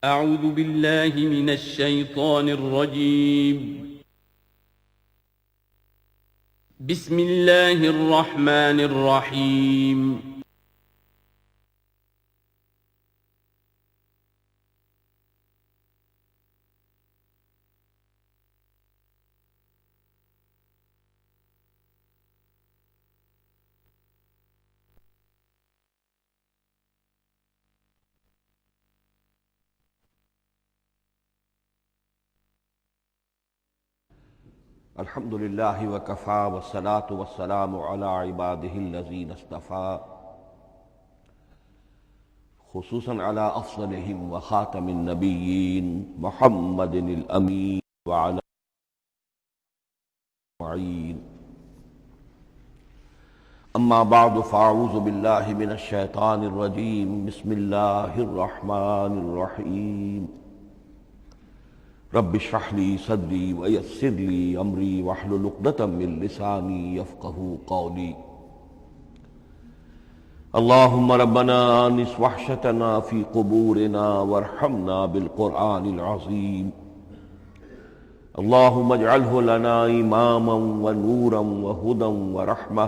أعوذ بالله من الشيطان الرجيم. بسم الله الرحمن الرحيم. الحمد للہ وکفیٰ والصلاة والسلام علی عبادہ الذین اصطفیٰ، خصوصاً علی افضلہم وخاتم النبیین محمد الامین وعلی اجمعین. اما بعد فاعوذ باللہ من الشیطان الرجیم. بسم اللہ الرحمن الرحیم. رب اشرح لي صدري ويسر لي امري واحلل عقدة من لساني يفقهوا قولي. اللهم ربنا انس وحشتنا في قبورنا وارحمنا بالقرآن العظيم. اللهم اجعله لنا اماما ونورا وهدى ورحمة.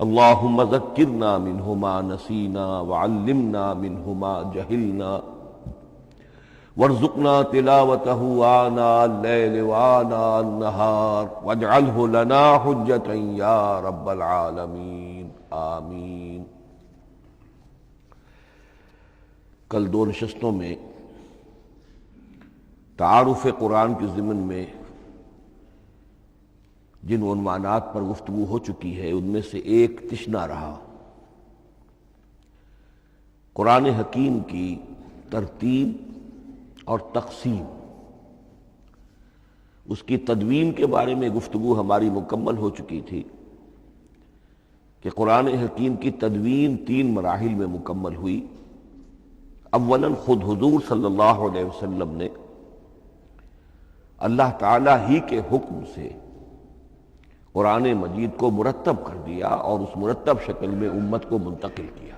اللهم ذكرنا منه ما نسينا وعلمنا منه ما جهلنا وارزقنا تلاوته آناء الليل وآناء النهار واجعله لنا حجة يا رب العالمين آمین. کل دو نشستوں میں تعارف قرآن کے ضمن میں جن عنوانات پر گفتگو ہو چکی ہے ان میں سے ایک تشنا رہا قرآن حکیم کی ترتیب اور تقسیم. اس کی تدوین کے بارے میں گفتگو ہماری مکمل ہو چکی تھی کہ قرآن حکیم کی تدوین 3 مراحل میں مکمل ہوئی. اولاً خود حضور صلی اللہ علیہ وسلم نے اللہ تعالیٰ ہی کے حکم سے قرآن مجید کو مرتب کر دیا اور اس مرتب شکل میں امت کو منتقل کیا.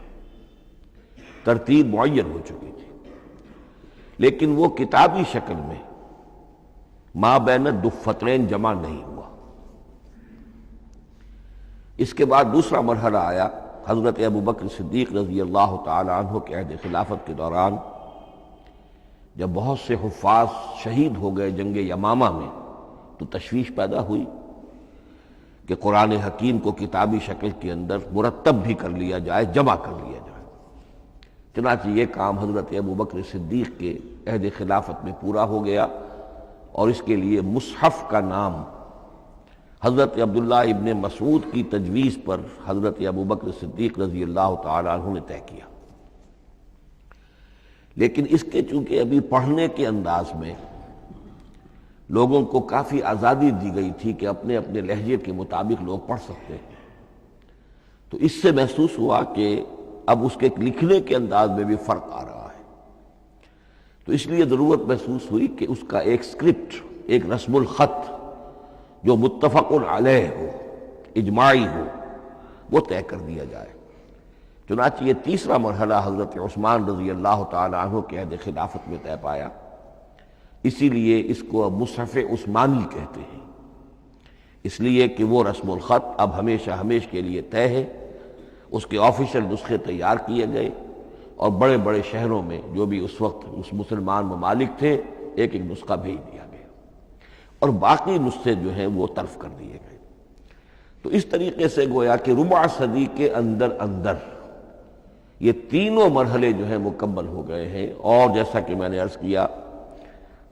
ترتیب معین ہو چکی تھی لیکن وہ کتابی شکل میں ما بین الدفترین جمع نہیں ہوا. اس کے بعد دوسرا مرحلہ آیا حضرت ابوبکر صدیق رضی اللہ تعالی عنہ کے عہد خلافت کے دوران، جب بہت سے حفاظ شہید ہو گئے جنگ یمامہ میں تو تشویش پیدا ہوئی کہ قرآن حکیم کو کتابی شکل کے اندر مرتب بھی کر لیا جائے، جمع کر لیا جائے. چنانچہ یہ کام حضرت ابوبکر صدیق کے عہد خلافت میں پورا ہو گیا اور اس کے لیے مصحف کا نام حضرت عبداللہ ابن مسعود کی تجویز پر حضرت ابوبکر صدیق رضی اللہ تعالی عنہ نے طے کیا. لیکن اس کے چونکہ ابھی پڑھنے کے انداز میں لوگوں کو کافی آزادی دی گئی تھی کہ اپنے اپنے لہجے کے مطابق لوگ پڑھ سکتے ہیں، تو اس سے محسوس ہوا کہ اب اس کے لکھنے کے انداز میں بھی فرق آ رہا ہے. تو اس لیے ضرورت محسوس ہوئی کہ اس کا ایک اسکرپٹ، ایک رسم الخط جو متفق علیہ ہو، اجماعی ہو، وہ طے کر دیا جائے. چنانچہ یہ تیسرا مرحلہ حضرت عثمان رضی اللہ تعالی عنہ کے عہد خلافت میں طے پایا. اسی لیے اس کو اب مصحف عثمانی کہتے ہیں، اس لیے کہ وہ رسم الخط اب ہمیشہ ہمیش کے لیے طے ہے. اس کے آفیشیل نسخے تیار کیے گئے اور بڑے بڑے شہروں میں جو بھی اس وقت اس مسلمان ممالک تھے ایک ایک نسخہ بھیج دیا گیا اور باقی نسخے جو ہیں وہ طرف کر دیے گئے. تو اس طریقے سے گویا کہ ربع صدی کے اندر اندر یہ تینوں مرحلے جو ہیں مکمل ہو گئے ہیں. اور جیسا کہ میں نے عرض کیا،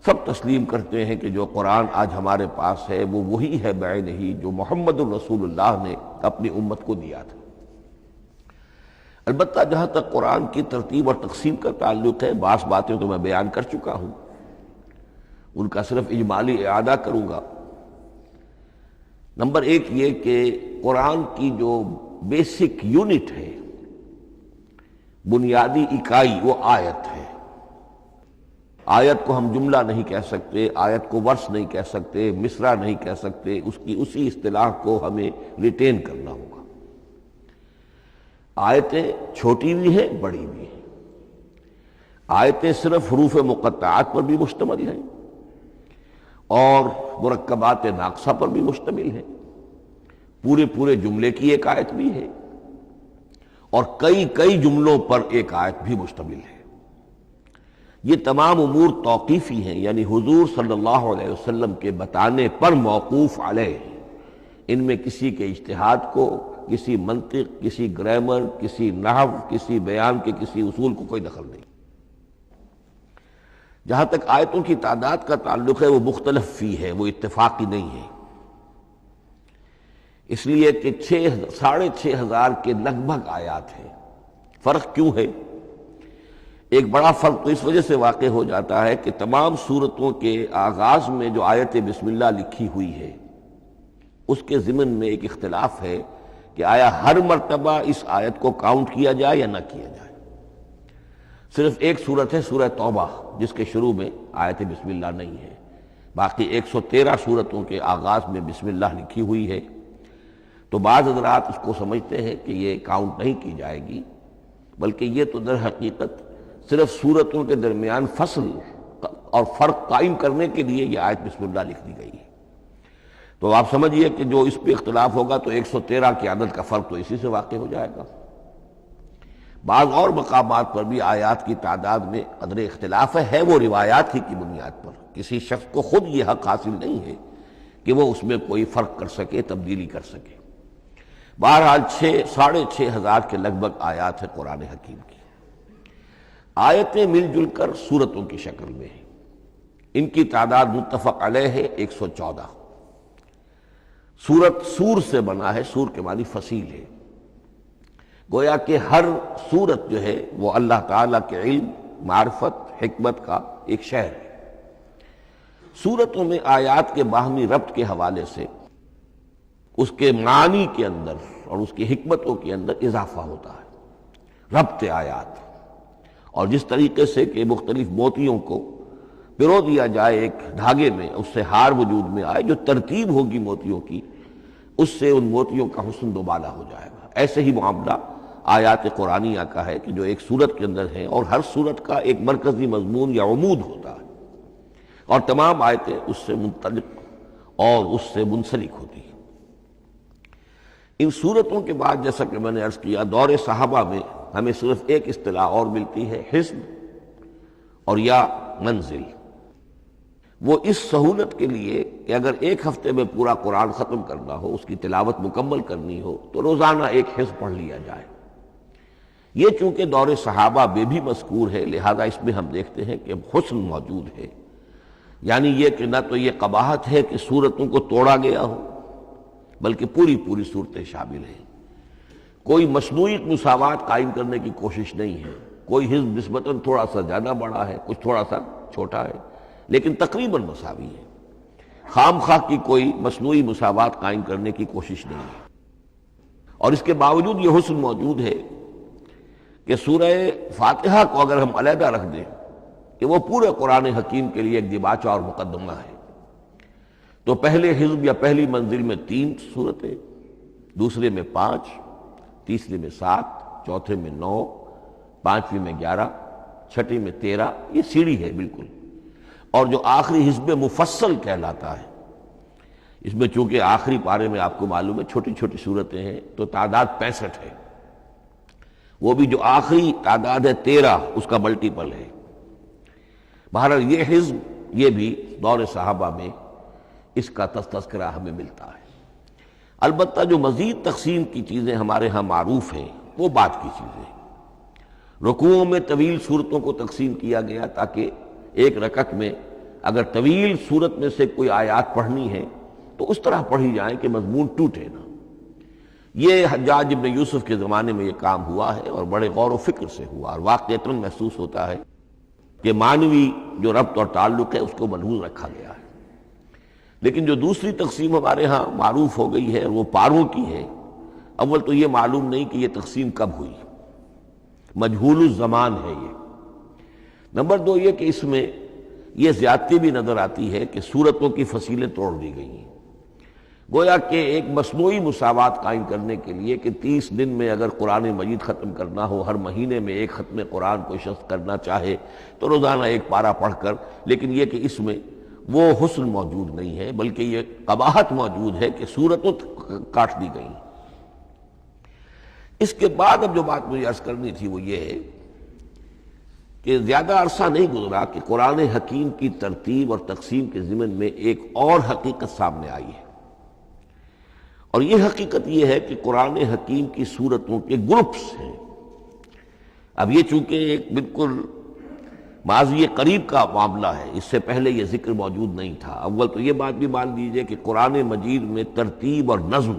سب تسلیم کرتے ہیں کہ جو قرآن آج ہمارے پاس ہے وہ وہی ہے بعینہ جو محمد الرسول اللہ نے اپنی امت کو دیا تھا. البتہ جہاں تک قرآن کی ترتیب اور تقسیم کا تعلق ہے، بعض باتیں تو میں بیان کر چکا ہوں، ان کا صرف اجمالی اعادہ کروں گا. نمبر 1 یہ کہ قرآن کی جو بیسک یونٹ ہے، بنیادی اکائی، وہ آیت ہے. آیت کو ہم جملہ نہیں کہہ سکتے، آیت کو ورس نہیں کہہ سکتے، مصرع نہیں کہہ سکتے، اس کی اسی اصطلاح کو ہمیں ریٹین کرنا ہوگا. آیتیں چھوٹی بھی ہیں، بڑی بھی ہیں. آیتیں صرف حروف مقطعات پر بھی مشتمل ہیں اور مرکبات ناقصہ پر بھی مشتمل ہیں، پورے جملے کی ایک آیت بھی ہے اور کئی جملوں پر ایک آیت بھی مشتمل ہے۔ یہ تمام امور توقیفی ہیں، یعنی حضور صلی اللہ علیہ وسلم کے بتانے پر موقوف علیہ، ان میں کسی کے اجتہاد کو، کسی منطق، کسی گرامر، کسی نحو، کسی بیان کے کسی اصول کو کوئی دخل نہیں۔ جہاں تک آیتوں کی تعداد کا تعلق ہے وہ مختلف فی ہے، وہ اتفاقی نہیں ہے، اس لیے کہ 6,500 کے لگ بھگ آیات ہیں۔ فرق کیوں ہے؟ ایک بڑا فرق تو اس وجہ سے واقع ہو جاتا ہے کہ تمام سورتوں کے آغاز میں جو آیت بسم اللہ لکھی ہوئی ہے اس کے ضمن میں ایک اختلاف ہے کہ آیا ہر مرتبہ اس آیت کو کاؤنٹ کیا جائے یا نہ کیا جائے۔ صرف ایک سورت ہے سورہ توبہ جس کے شروع میں آیت بسم اللہ نہیں ہے، باقی 113 سورتوں کے آغاز میں بسم اللہ لکھی ہوئی ہے، تو بعض حضرات اس کو سمجھتے ہیں کہ یہ کاؤنٹ نہیں کی جائے گی، بلکہ یہ تو در حقیقت صرف سورتوں کے درمیان فصل اور فرق قائم کرنے کے لیے یہ آیت بسم اللہ لکھ دی گئی ہے۔ تو آپ سمجھیے کہ جو اس پہ اختلاف ہوگا تو 113 کی عدد کا فرق تو اسی سے واقع ہو جائے گا۔ بعض اور مقامات پر بھی آیات کی تعداد میں قدر اختلاف ہے وہ روایات ہی کی بنیاد پر، کسی شخص کو خود یہ حق حاصل نہیں ہے کہ وہ اس میں کوئی فرق کر سکے، تبدیلی کر سکے۔ بہرحال 6,500 کے لگ بھگ آیات ہے قرآن حکیم کی۔ آیتیں مل جل کر سورتوں کی شکل میں ہیں، ان کی تعداد متفق علیہ ہے 114۔ سورت سور سے بنا ہے، سور کے معنی فصیل ہے، گویا کہ ہر سورت جو ہے وہ اللہ تعالیٰ کے علم، معرفت، حکمت کا ایک شہر ہے۔ سورتوں میں آیات کے باہمی ربط کے حوالے سے اس کے معنی کے اندر اور اس کی حکمتوں کے اندر اضافہ ہوتا ہے، ربط آیات، اور جس طریقے سے کہ مختلف موتیوں کو پرو دیا جائے ایک دھاگے میں، اس سے ہار وجود میں آئے، جو ترتیب ہوگی موتیوں کی اس سے ان موتیوں کا حسن دوبالا ہو جائے گا۔ ایسے ہی معاملہ آیات قرآنیہ کا ہے کہ جو ایک سورت کے اندر ہے اور ہر سورت کا ایک مرکزی مضمون یا عمود ہوتا ہے اور تمام آیتیں اس سے منطلق اور اس سے منسلک ہوتی ہیں۔ ان سورتوں کے بعد جیسا کہ میں نے عرض کیا، دور صحابہ میں ہمیں صرف ایک اصطلاح اور ملتی ہے، حزب اور یا منزل۔ وہ اس سہولت کے لیے کہ اگر ایک ہفتے میں پورا قرآن ختم کرنا ہو، اس کی تلاوت مکمل کرنی ہو تو روزانہ ایک حزب پڑھ لیا جائے۔ یہ چونکہ دور صحابہ میں بھی مذکور ہے، لہذا اس میں ہم دیکھتے ہیں کہ حسن موجود ہے، یعنی یہ کہ نہ تو یہ قباحت ہے کہ سورتوں کو توڑا گیا ہو، بلکہ پوری صورتیں شامل ہیں۔ کوئی مصنوعی مساوات قائم کرنے کی کوشش نہیں ہے، کوئی حزب نسبتاً تھوڑا سا زیادہ بڑا ہے، کچھ تھوڑا سا چھوٹا ہے، لیکن تقریباً مساوی ہے۔ خام خواہ کی کوئی مصنوعی مساوات قائم کرنے کی کوشش نہیں ہے، اور اس کے باوجود یہ حسن موجود ہے کہ سورہ فاتحہ کو اگر ہم علیحدہ رکھ دیں کہ وہ پورے قرآن حکیم کے لیے ایک دیباچہ اور مقدمہ ہے، تو پہلے حزب یا پہلی منزل میں 3 سورتیں، دوسرے میں 5، تیسرے میں 7، چوتھے میں 9، پانچویں میں 11، چھٹی میں 13، یہ سیڑھی ہے بالکل۔ اور جو آخری حزب مفصل کہلاتا ہے، اس میں چونکہ آخری پارے میں آپ کو معلوم ہے چھوٹی چھوٹی صورتیں ہیں تو تعداد 65 ہے، وہ بھی جو آخری تعداد ہے 13 اس کا ملٹیپل ہے۔ بہرحال یہ حزب یہ بھی دور صحابہ میں اس کا تذکرہ ہمیں ملتا ہے۔ البتہ جو مزید تقسیم کی چیزیں ہمارے ہاں معروف ہیں وہ بات کی چیزیں، رکوعوں میں طویل صورتوں کو تقسیم کیا گیا تاکہ ایک رکعت میں اگر طویل صورت میں سے کوئی آیات پڑھنی ہے تو اس طرح پڑھی جائیں کہ مضمون ٹوٹے نہ۔ یہ حجاج ابن یوسف کے زمانے میں یہ کام ہوا ہے اور بڑے غور و فکر سے ہوا، اور واقعتاً محسوس ہوتا ہے کہ معنوی جو ربط اور تعلق ہے اس کو ملحوظ رکھا گیا ہے۔ لیکن جو دوسری تقسیم ہمارے ہاں معروف ہو گئی ہے وہ پاروں کی ہے۔ اول تو یہ معلوم نہیں کہ یہ تقسیم کب ہوئی، مجہول الزمان ہے یہ۔ نمبر 2 یہ کہ اس میں یہ زیادتی بھی نظر آتی ہے کہ سورتوں کی فصیلیں توڑ دی گئی ہیں۔ گویا کہ ایک مصنوعی مساوات قائم کرنے کے لیے کہ 30 دن میں اگر قرآن مجید ختم کرنا ہو، ہر مہینے میں ایک ختم قرآن کوئی شخص کرنا چاہے تو روزانہ ایک پارہ پڑھ کر، لیکن یہ کہ اس میں وہ حسن موجود نہیں ہے، بلکہ یہ قباحت موجود ہے کہ صورتوں کاٹ دی گئی۔ اس کے بعد اب جو بات مجھے عرض کرنی تھی وہ یہ ہے کہ زیادہ عرصہ نہیں گزرا کہ قرآن حکیم کی ترتیب اور تقسیم کے ضمن میں ایک اور حقیقت سامنے آئی ہے، اور یہ حقیقت یہ ہے کہ قرآن حکیم کی سورتوں کے گروپس ہیں۔ اب یہ چونکہ ایک بالکل ماضی قریب کا معاملہ ہے، اس سے پہلے یہ ذکر موجود نہیں تھا۔ اول تو یہ بات بھی مان لیجئے کہ قرآن مجید میں ترتیب اور نظم،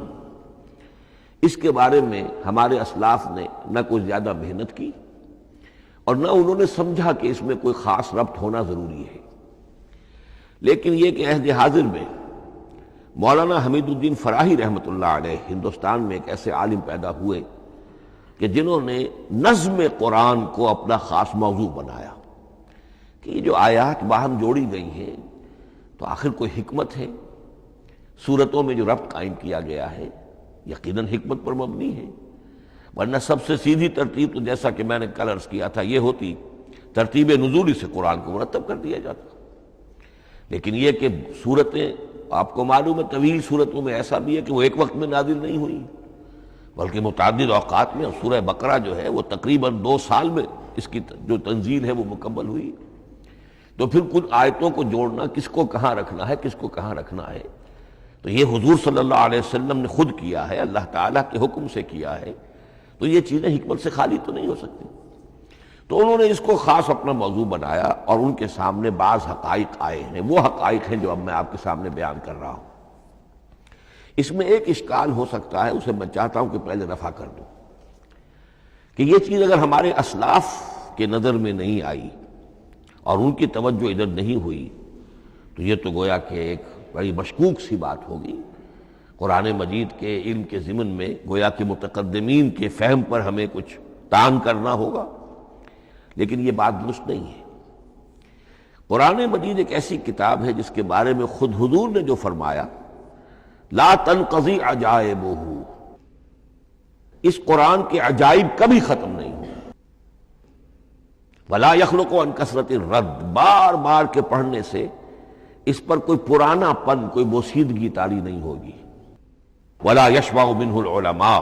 اس کے بارے میں ہمارے اسلاف نے نہ کوئی زیادہ محنت کی اور نہ انہوں نے سمجھا کہ اس میں کوئی خاص ربط ہونا ضروری ہے۔ لیکن یہ کہ عہد حاضر میں مولانا حمید الدین فراہی رحمۃ اللہ علیہ ہندوستان میں ایک ایسے عالم پیدا ہوئے کہ جنہوں نے نظم قرآن کو اپنا خاص موضوع بنایا کہ یہ جو آیات باہم جوڑی گئی ہیں تو آخر کوئی حکمت ہے، سورتوں میں جو ربط قائم کیا گیا ہے یقیناً حکمت پر مبنی ہے، ورنہ سب سے سیدھی ترتیب تو جیسا کہ میں نے کل عرض کیا تھا یہ ہوتی ترتیب نزولی سے قرآن کو مرتب کر دیا جاتا۔ لیکن یہ کہ سورتیں آپ کو معلوم ہے طویل صورتوں میں ایسا بھی ہے کہ وہ ایک وقت میں نازل نہیں ہوئی بلکہ متعدد اوقات میں، اور سورہ بقرہ جو ہے وہ تقریباً 2 سال میں اس کی جو تنزیل ہے وہ مکمل ہوئی۔ تو پھر کچھ آیتوں کو جوڑنا، کس کو کہاں رکھنا ہے، کس کو کہاں رکھنا ہے، تو یہ حضور صلی اللہ علیہ وسلم نے خود کیا ہے، اللہ تعالیٰ کے حکم سے کیا ہے، تو یہ چیزیں حکمت سے خالی تو نہیں ہو سکتی۔ تو انہوں نے اس کو خاص اپنا موضوع بنایا اور ان کے سامنے بعض حقائق آئے ہیں، وہ حقائق ہیں جو اب میں آپ کے سامنے بیان کر رہا ہوں۔ اس میں ایک اشکال ہو سکتا ہے، اسے میں چاہتا ہوں کہ پہلے رفع کر دوں کہ یہ چیز اگر ہمارے اسلاف کے نظر میں نہیں آئی اور ان کی توجہ ادھر نہیں ہوئی تو یہ تو گویا کہ ایک بڑی مشکوک سی بات ہوگی۔ قرآن مجید کے علم کے ضمن میں گویا کہ متقدمین کے فہم پر ہمیں کچھ تان کرنا ہوگا، لیکن یہ بات درست نہیں ہے۔ قرآن مجید ایک ایسی کتاب ہے جس کے بارے میں خود حضور نے جو فرمایا لا تنقضی عجائبہ، اس قرآن کے عجائب کبھی ختم نہیں ہوں، ولا یخلق عن کثرت الرد، بار بار کے پڑھنے سے اس پر کوئی پرانا پن، کوئی بوسیدگی طاری نہیں ہوگی، ولا یشبع منہ العلماء،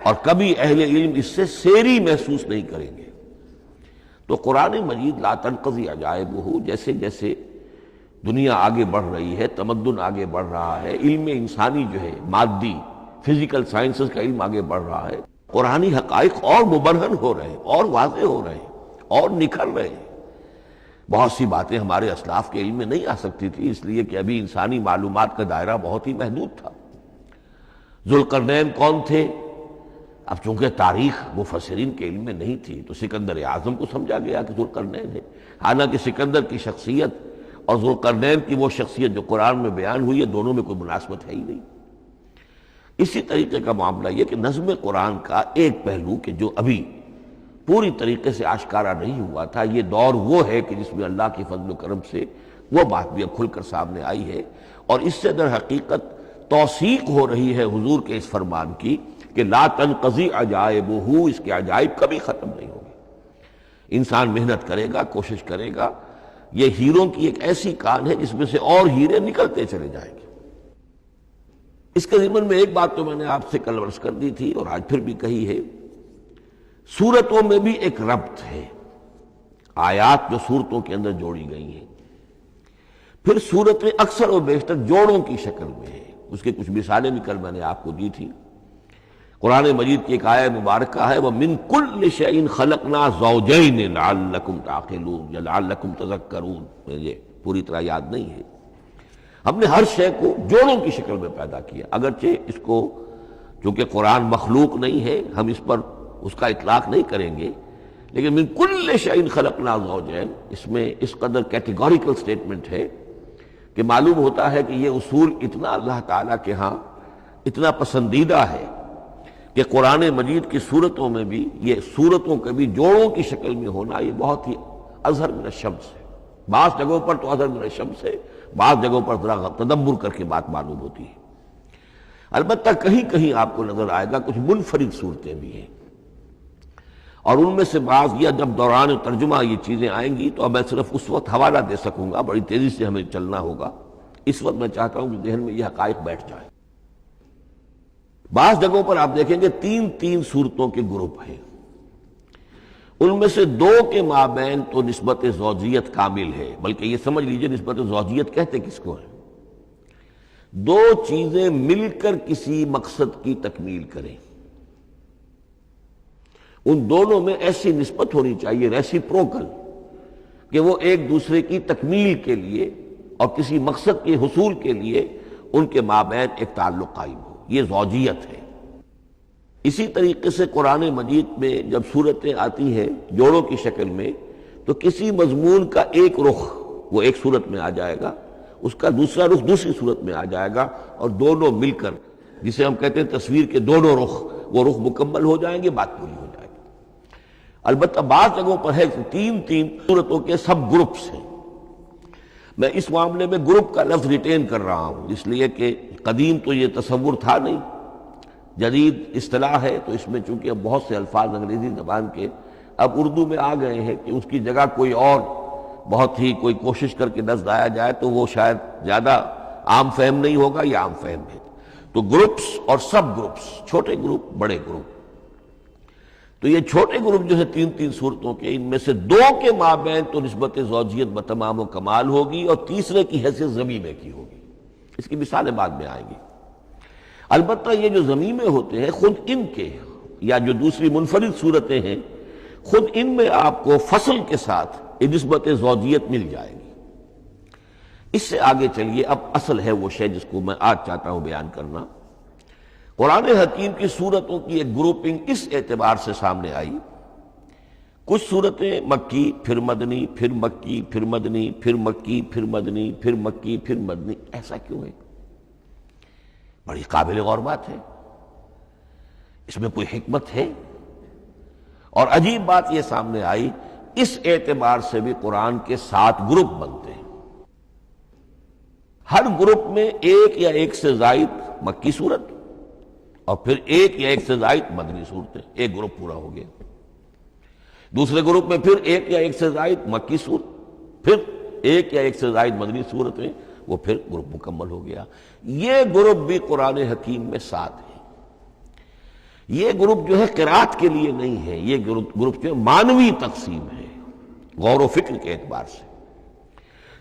اور کبھی اہل علم اس سے سیری محسوس نہیں کریں گے۔ تو قرآن مجید لا تنقضی عجائبہ، جیسے جیسے دنیا آگے بڑھ رہی ہے، تمدن آگے بڑھ رہا ہے، علم انسانی جو ہے مادی فزیکل سائنسز کا علم آگے بڑھ رہا ہے، قرآنی حقائق اور مبرہن ہو رہے ہیں، اور واضح ہو رہے ہیں، اور نکھر رہے ہیں۔ بہت سی باتیں ہمارے اسلاف کے علم میں نہیں آ سکتی تھی، اس لیے کہ ابھی انسانی معلومات کا دائرہ بہت ہی محدود تھا۔ ذوالقرنین کون تھے؟ اب چونکہ تاریخ مفسرین کے علم میں نہیں تھی تو سکندر اعظم کو سمجھا گیا کہ ذوالقرنین ہے، حالانکہ سکندر کی شخصیت اور ذوالقرنین کی وہ شخصیت جو قرآن میں بیان ہوئی ہے دونوں میں کوئی مناسبت ہے ہی نہیں۔ اسی طریقے کا معاملہ یہ کہ نظم قرآن کا ایک پہلو کہ جو ابھی پوری طریقے سے آشکارا نہیں ہوا تھا، یہ دور وہ ہے کہ جس میں اللہ کی فضل و کرم سے وہ بات بھی اب کھل کر سامنے آئی ہے، اور اس سے در حقیقت توثیق ہو رہی ہے حضور کے اس فرمان کی کہ لا تنقضی عجائبہ، اس کے عجائب کبھی ختم نہیں ہوں گے۔ انسان محنت کرے گا، کوشش کرے گا، یہ ہیروں کی ایک ایسی کان ہے جس میں سے اور ہیرے نکلتے چلے جائیں گے۔ اس کے ضمن میں ایک بات تو میں نے آپ سے کل عرض کر دی تھی اور آج پھر بھی کہی ہے، سورتوں میں بھی ایک ربط ہے، آیات جو سورتوں کے اندر جوڑی گئی ہیں، پھر سورتیں اکثر و بیشتر جوڑوں کی شکل میں ہیں۔ اس کی کچھ مثالیں بھی کل میں نے آپ کو دی تھی۔ قرآن مجید کی ایک آیہ مبارکہ ہے وَمِن كُلِّ شَيْءٍ خَلَقْنَا زَوْجَيْنِ لَعَلَّكُمْ تَعْقِلُونَ یا لَعَلَّكُمْ تَذَكَّرُونَ، مجھے پوری طرح یاد نہیں ہے۔ ہم نے ہر شے کو جوڑوں کی شکل میں پیدا کیا، اگرچہ اس کو چونکہ قرآن مخلوق نہیں ہے ہم اس پر اس کا اطلاق نہیں کریں گے، لیکن من کل شیء خلقنا زوجین، اس میں اس قدر کیٹیگوریکل سٹیٹمنٹ ہے کہ معلوم ہوتا ہے کہ یہ اصول اتنا اللہ تعالیٰ کے ہاں اتنا پسندیدہ ہے کہ قرآن مجید کی صورتوں میں بھی یہ صورتوں کے بھی جوڑوں کی شکل میں ہونا یہ بہت ہی اظہر من الشمس ہے۔ بعض جگہوں پر تو اظہر من الشمس ہے، بعض جگہوں پر ذرا تدبر کر کے بات معلوم ہوتی ہے۔ البتہ کہیں کہیں آپ کو نظر آئے گا کچھ منفرد صورتیں بھی ہیں، اور ان میں سے بعض یا جب دوران ترجمہ یہ چیزیں آئیں گی تو اب میں صرف اس وقت حوالہ دے سکوں گا، بڑی تیزی سے ہمیں چلنا ہوگا، اس وقت میں چاہتا ہوں کہ ذہن میں یہ حقائق بیٹھ جائیں۔ بعض جگہوں پر آپ دیکھیں گے تین تین صورتوں کے گروپ ہیں، ان میں سے دو کے مابین تو نسبت زوجیت کامل ہے، بلکہ یہ سمجھ لیجئے نسبت زوجیت کہتے کس کو ہے؟ دو چیزیں مل کر کسی مقصد کی تکمیل کریں، ان دونوں میں ایسی نسبت ہونی چاہیے ریسیپروکل کہ وہ ایک دوسرے کی تکمیل کے لیے اور کسی مقصد کے حصول کے لیے ان کے مابین ایک تعلق قائم ہو، یہ زوجیت ہے۔ اسی طریقے سے قرآن مجید میں جب صورتیں آتی ہیں جوڑوں کی شکل میں تو کسی مضمون کا ایک رخ وہ ایک صورت میں آ جائے گا، اس کا دوسرا رخ دوسری صورت میں آ جائے گا، اور دونوں مل کر جسے ہم کہتے ہیں تصویر کے دونوں رخ، وہ رخ مکمل ہو جائیں گے، بات پوری ہو جائے گی۔ البتہ بعض جگہوں پر ہے کہ تین تین صورتوں کے سب گروپس ہیں۔ میں اس معاملے میں گروپ کا لفظ ریٹین کر رہا ہوں اس لیے کہ قدیم تو یہ تصور تھا نہیں، جدید اصطلاح ہے، تو اس میں چونکہ اب بہت سے الفاظ انگریزی زبان کے اب اردو میں آ گئے ہیں کہ اس کی جگہ کوئی اور بہت ہی کوئی کوشش کر کے لفظ آیا جائے تو وہ شاید زیادہ عام فہم نہیں ہوگا، یا عام فہم ہے۔ تو گروپس اور سب گروپس، چھوٹے گروپ بڑے گروپ، تو یہ چھوٹے گروپ جو ہے تین تین صورتوں کے، ان میں سے دو کے مابین تو نسبت زوجیت بتمام و کمال ہوگی، اور تیسرے کی حیثیت ضمیمے کی ہوگی۔ اس کی مثالیں بعد میں آئیں گی۔ البتہ یہ جو ضمیمے ہوتے ہیں خود ان کے، یا جو دوسری منفرد صورتیں ہیں، خود ان میں آپ کو فصل کے ساتھ نسبت زوجیت مل جائے گی۔ اس سے آگے چلیے، اب اصل ہے وہ شے جس کو میں آج چاہتا ہوں بیان کرنا۔ قرآن حکیم کی صورتوں کی ایک گروپنگ اس اعتبار سے سامنے آئی، کچھ صورتیں مکی پھر مدنی، پھر مکی پھر مدنی، پھر مکی پھر مدنی، پھر مکی پھر مدنی۔ ایسا کیوں ہے؟ بڑی قابل غور بات ہے، اس میں کوئی حکمت ہے؟ اور عجیب بات یہ سامنے آئی، اس اعتبار سے بھی قرآن کے 7 گروپ بنتے ہیں، ہر گروپ میں ایک یا ایک سے زائد مکی صورت اور پھر ایک یا ایک سے زائد مدنی صورتیں، ایک گروپ پورا ہو گیا۔ دوسرے گروپ میں پھر ایک یا ایک سے زائد مکی صورت، پھر ایک یا ایک سے زائد مدنی صورتیں، وہ پھر گروپ مکمل ہو گیا۔ یہ گروپ بھی قرآن حکیم میں 7 ہے۔ یہ گروپ جو ہے قرات کے لیے نہیں ہے، یہ گروپ جو ہے معنوی تقسیم ہے، غور و فکر کے اعتبار سے،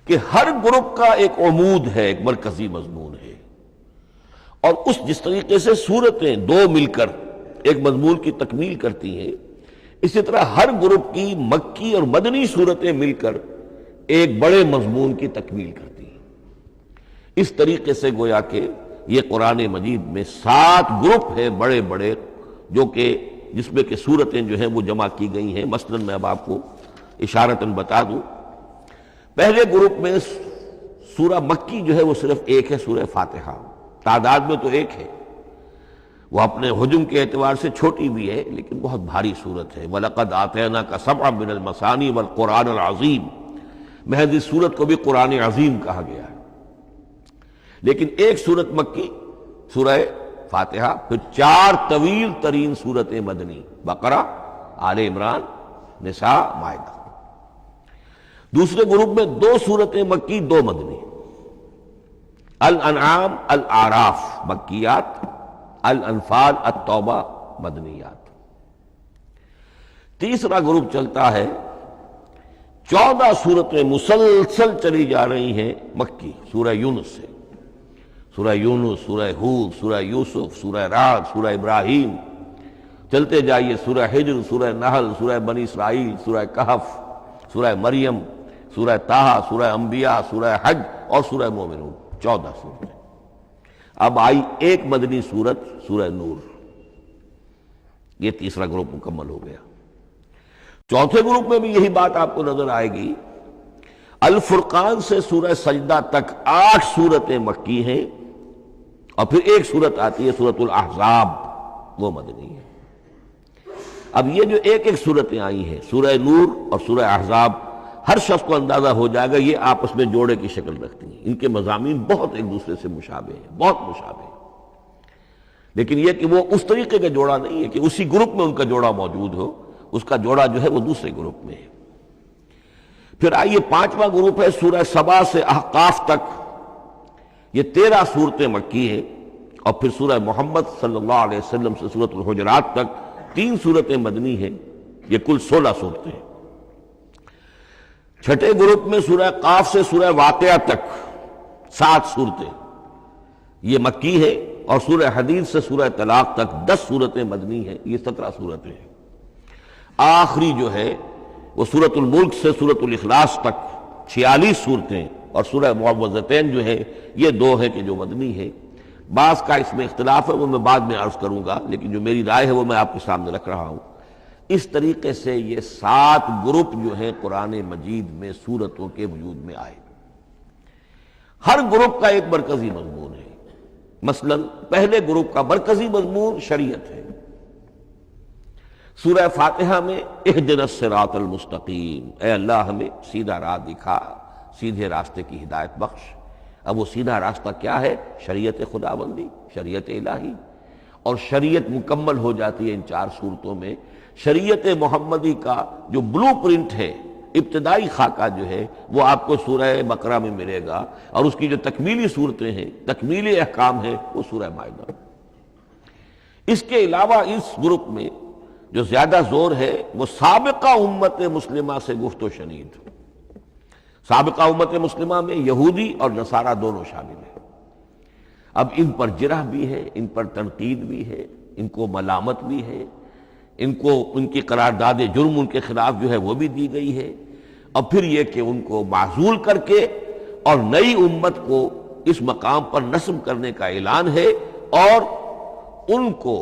کہ ہر گروپ کا ایک عمود ہے، ایک مرکزی مضمون ہے، اور اس جس طریقے سے صورتیں دو مل کر ایک مضمون کی تکمیل کرتی ہیں، اسی طرح ہر گروپ کی مکی اور مدنی صورتیں مل کر ایک بڑے مضمون کی تکمیل کرتی ہیں۔ اس طریقے سے گویا کہ یہ قرآن مجید میں 7 گروپ ہیں بڑے بڑے، جو کہ جس میں کہ صورتیں جو ہیں وہ جمع کی گئی ہیں۔ مثلاً میں اب آپ کو اشارتاً بتا دوں، پہلے گروپ میں سورہ مکی جو ہے وہ صرف ایک ہے، سورہ فاتحہ، تعداد میں تو ایک ہے، وہ اپنے حجم کے اعتبار سے چھوٹی بھی ہے لیکن بہت بھاری صورت ہے۔ وَلَقَدْ آتَيْنَاكَ سَبْعًا مِنَ الْمَثَانِي وَالْقُرْآنَ الْعَظِيمِ، محض اس صورت کو بھی قرآن عظیم کہا گیا ہے۔ لیکن ایک صورت مکی سورہ فاتحہ، پھر 4 طویل ترین صورتیں مدنی، بقرہ، آل عمران، نساء، مائدہ۔ دوسرے گروپ میں 2 صورتیں مکی، 2 مدنی، الانعام، الاعراف مکیات، الانفال، التوبہ مدنیات۔ تیسرا گروپ چلتا ہے، 14 صورتیں مسلسل چلی جا رہی ہیں مکی، سورہ یونس سے، سورہ یونس، سورہ ہود، سورہ یوسف، سورہ رعد، سورہ ابراہیم، چلتے جائیے، سورہ حجر، سورہ نحل، سورہ بنی اسرائیل، سورہ کہف، سورہ مریم، سورہ طٰہٰ، سورہ انبیاء، سورہ حج اور سورہ مومنون، 14 صورتیں۔ اب آئی ایک مدنی صورت، سورہ نور۔ یہ تیسرا گروپ مکمل ہو گیا۔ چوتھے گروپ میں بھی یہی بات آپ کو نظر آئے گی۔ الفرقان سے سورہ سجدہ تک 8 صورتیں مکی ہیں، اور پھر ایک صورت آتی ہے سورۃ الاحزاب، وہ مدنی ہے۔ اب یہ جو ایک ایک صورتیں آئی ہیں، سورہ نور اور سورہ احزاب، ہر شخص کو اندازہ ہو جائے گا یہ آپس میں جوڑے کی شکل رکھتی ہیں، ان کے مضامین بہت ایک دوسرے سے مشابہ ہیں، بہت مشابہ ہیں۔ لیکن یہ کہ وہ اس طریقے کا جوڑا نہیں ہے کہ اسی گروپ میں ان کا جوڑا موجود ہو، اس کا جوڑا جو ہے وہ دوسرے گروپ میں ہے۔ پھر آئیے پانچواں گروپ ہے سورہ سبا سے احقاف تک، یہ 13 صورتیں مکی ہیں، اور پھر سورہ محمد صلی اللہ علیہ وسلم سے سورۃ الحجرات تک 3 صورتیں مدنی ہیں، یہ کل 16 صورتیں ہیں۔ چھٹے گروپ میں سورہ قاف سے سورہ واقعہ تک 7 صورتیں یہ مکی ہے، اور سورہ حدید سے سورہ طلاق تک 10 صورتیں مدنی ہیں، یہ 17 صورتیں ہیں۔ آخری جو ہے وہ سورۃ الملک سے سورۃ الاخلاص تک 46 صورتیں، اور سورہ معوذتین جو ہے یہ 2 ہے کہ جو مدنی ہے۔ بعض کا اس میں اختلاف ہے، وہ میں بعد میں عرض کروں گا، لیکن جو میری رائے ہے وہ میں آپ کے سامنے رکھ رہا ہوں۔ اس طریقے سے یہ 7 گروپ جو ہیں قرآن مجید میں سورتوں کے وجود میں آئے۔ ہر گروپ کا ایک مرکزی مضمون ہے۔ مثلا پہلے گروپ کا مرکزی مضمون شریعت ہے۔ سورہ فاتحہ میں اہدنا الصراط المستقیم، اے اللہ ہمیں سیدھا راہ دکھا، سیدھے راستے کی ہدایت بخش۔ اب وہ سیدھا راستہ کیا ہے؟ شریعت خداوندی، شریعت الہی، اور شریعت مکمل ہو جاتی ہے ان 4 صورتوں میں۔ شریعت محمدی کا جو بلو پرنٹ ہے، ابتدائی خاکہ جو ہے وہ آپ کو سورہ بقرہ میں ملے گا، اور اس کی جو تکمیلی صورتیں ہیں، تکمیلی احکام ہے، وہ سورہ مائدہ۔ اس کے علاوہ اس گروپ میں جو زیادہ زور ہے وہ سابقہ امت مسلمہ سے گفت و شنید۔ سابقہ امت مسلمہ میں یہودی اور نصارہ دونوں شامل ہیں۔ اب ان پر جرح بھی ہے، ان پر تنقید بھی ہے، ان کو ملامت بھی ہے، ان کو ان کی قرارداد جرم ان کے خلاف جو ہے وہ بھی دی گئی ہے، اور پھر یہ کہ ان کو معزول کر کے اور نئی امت کو اس مقام پر نصب کرنے کا اعلان ہے، اور ان کو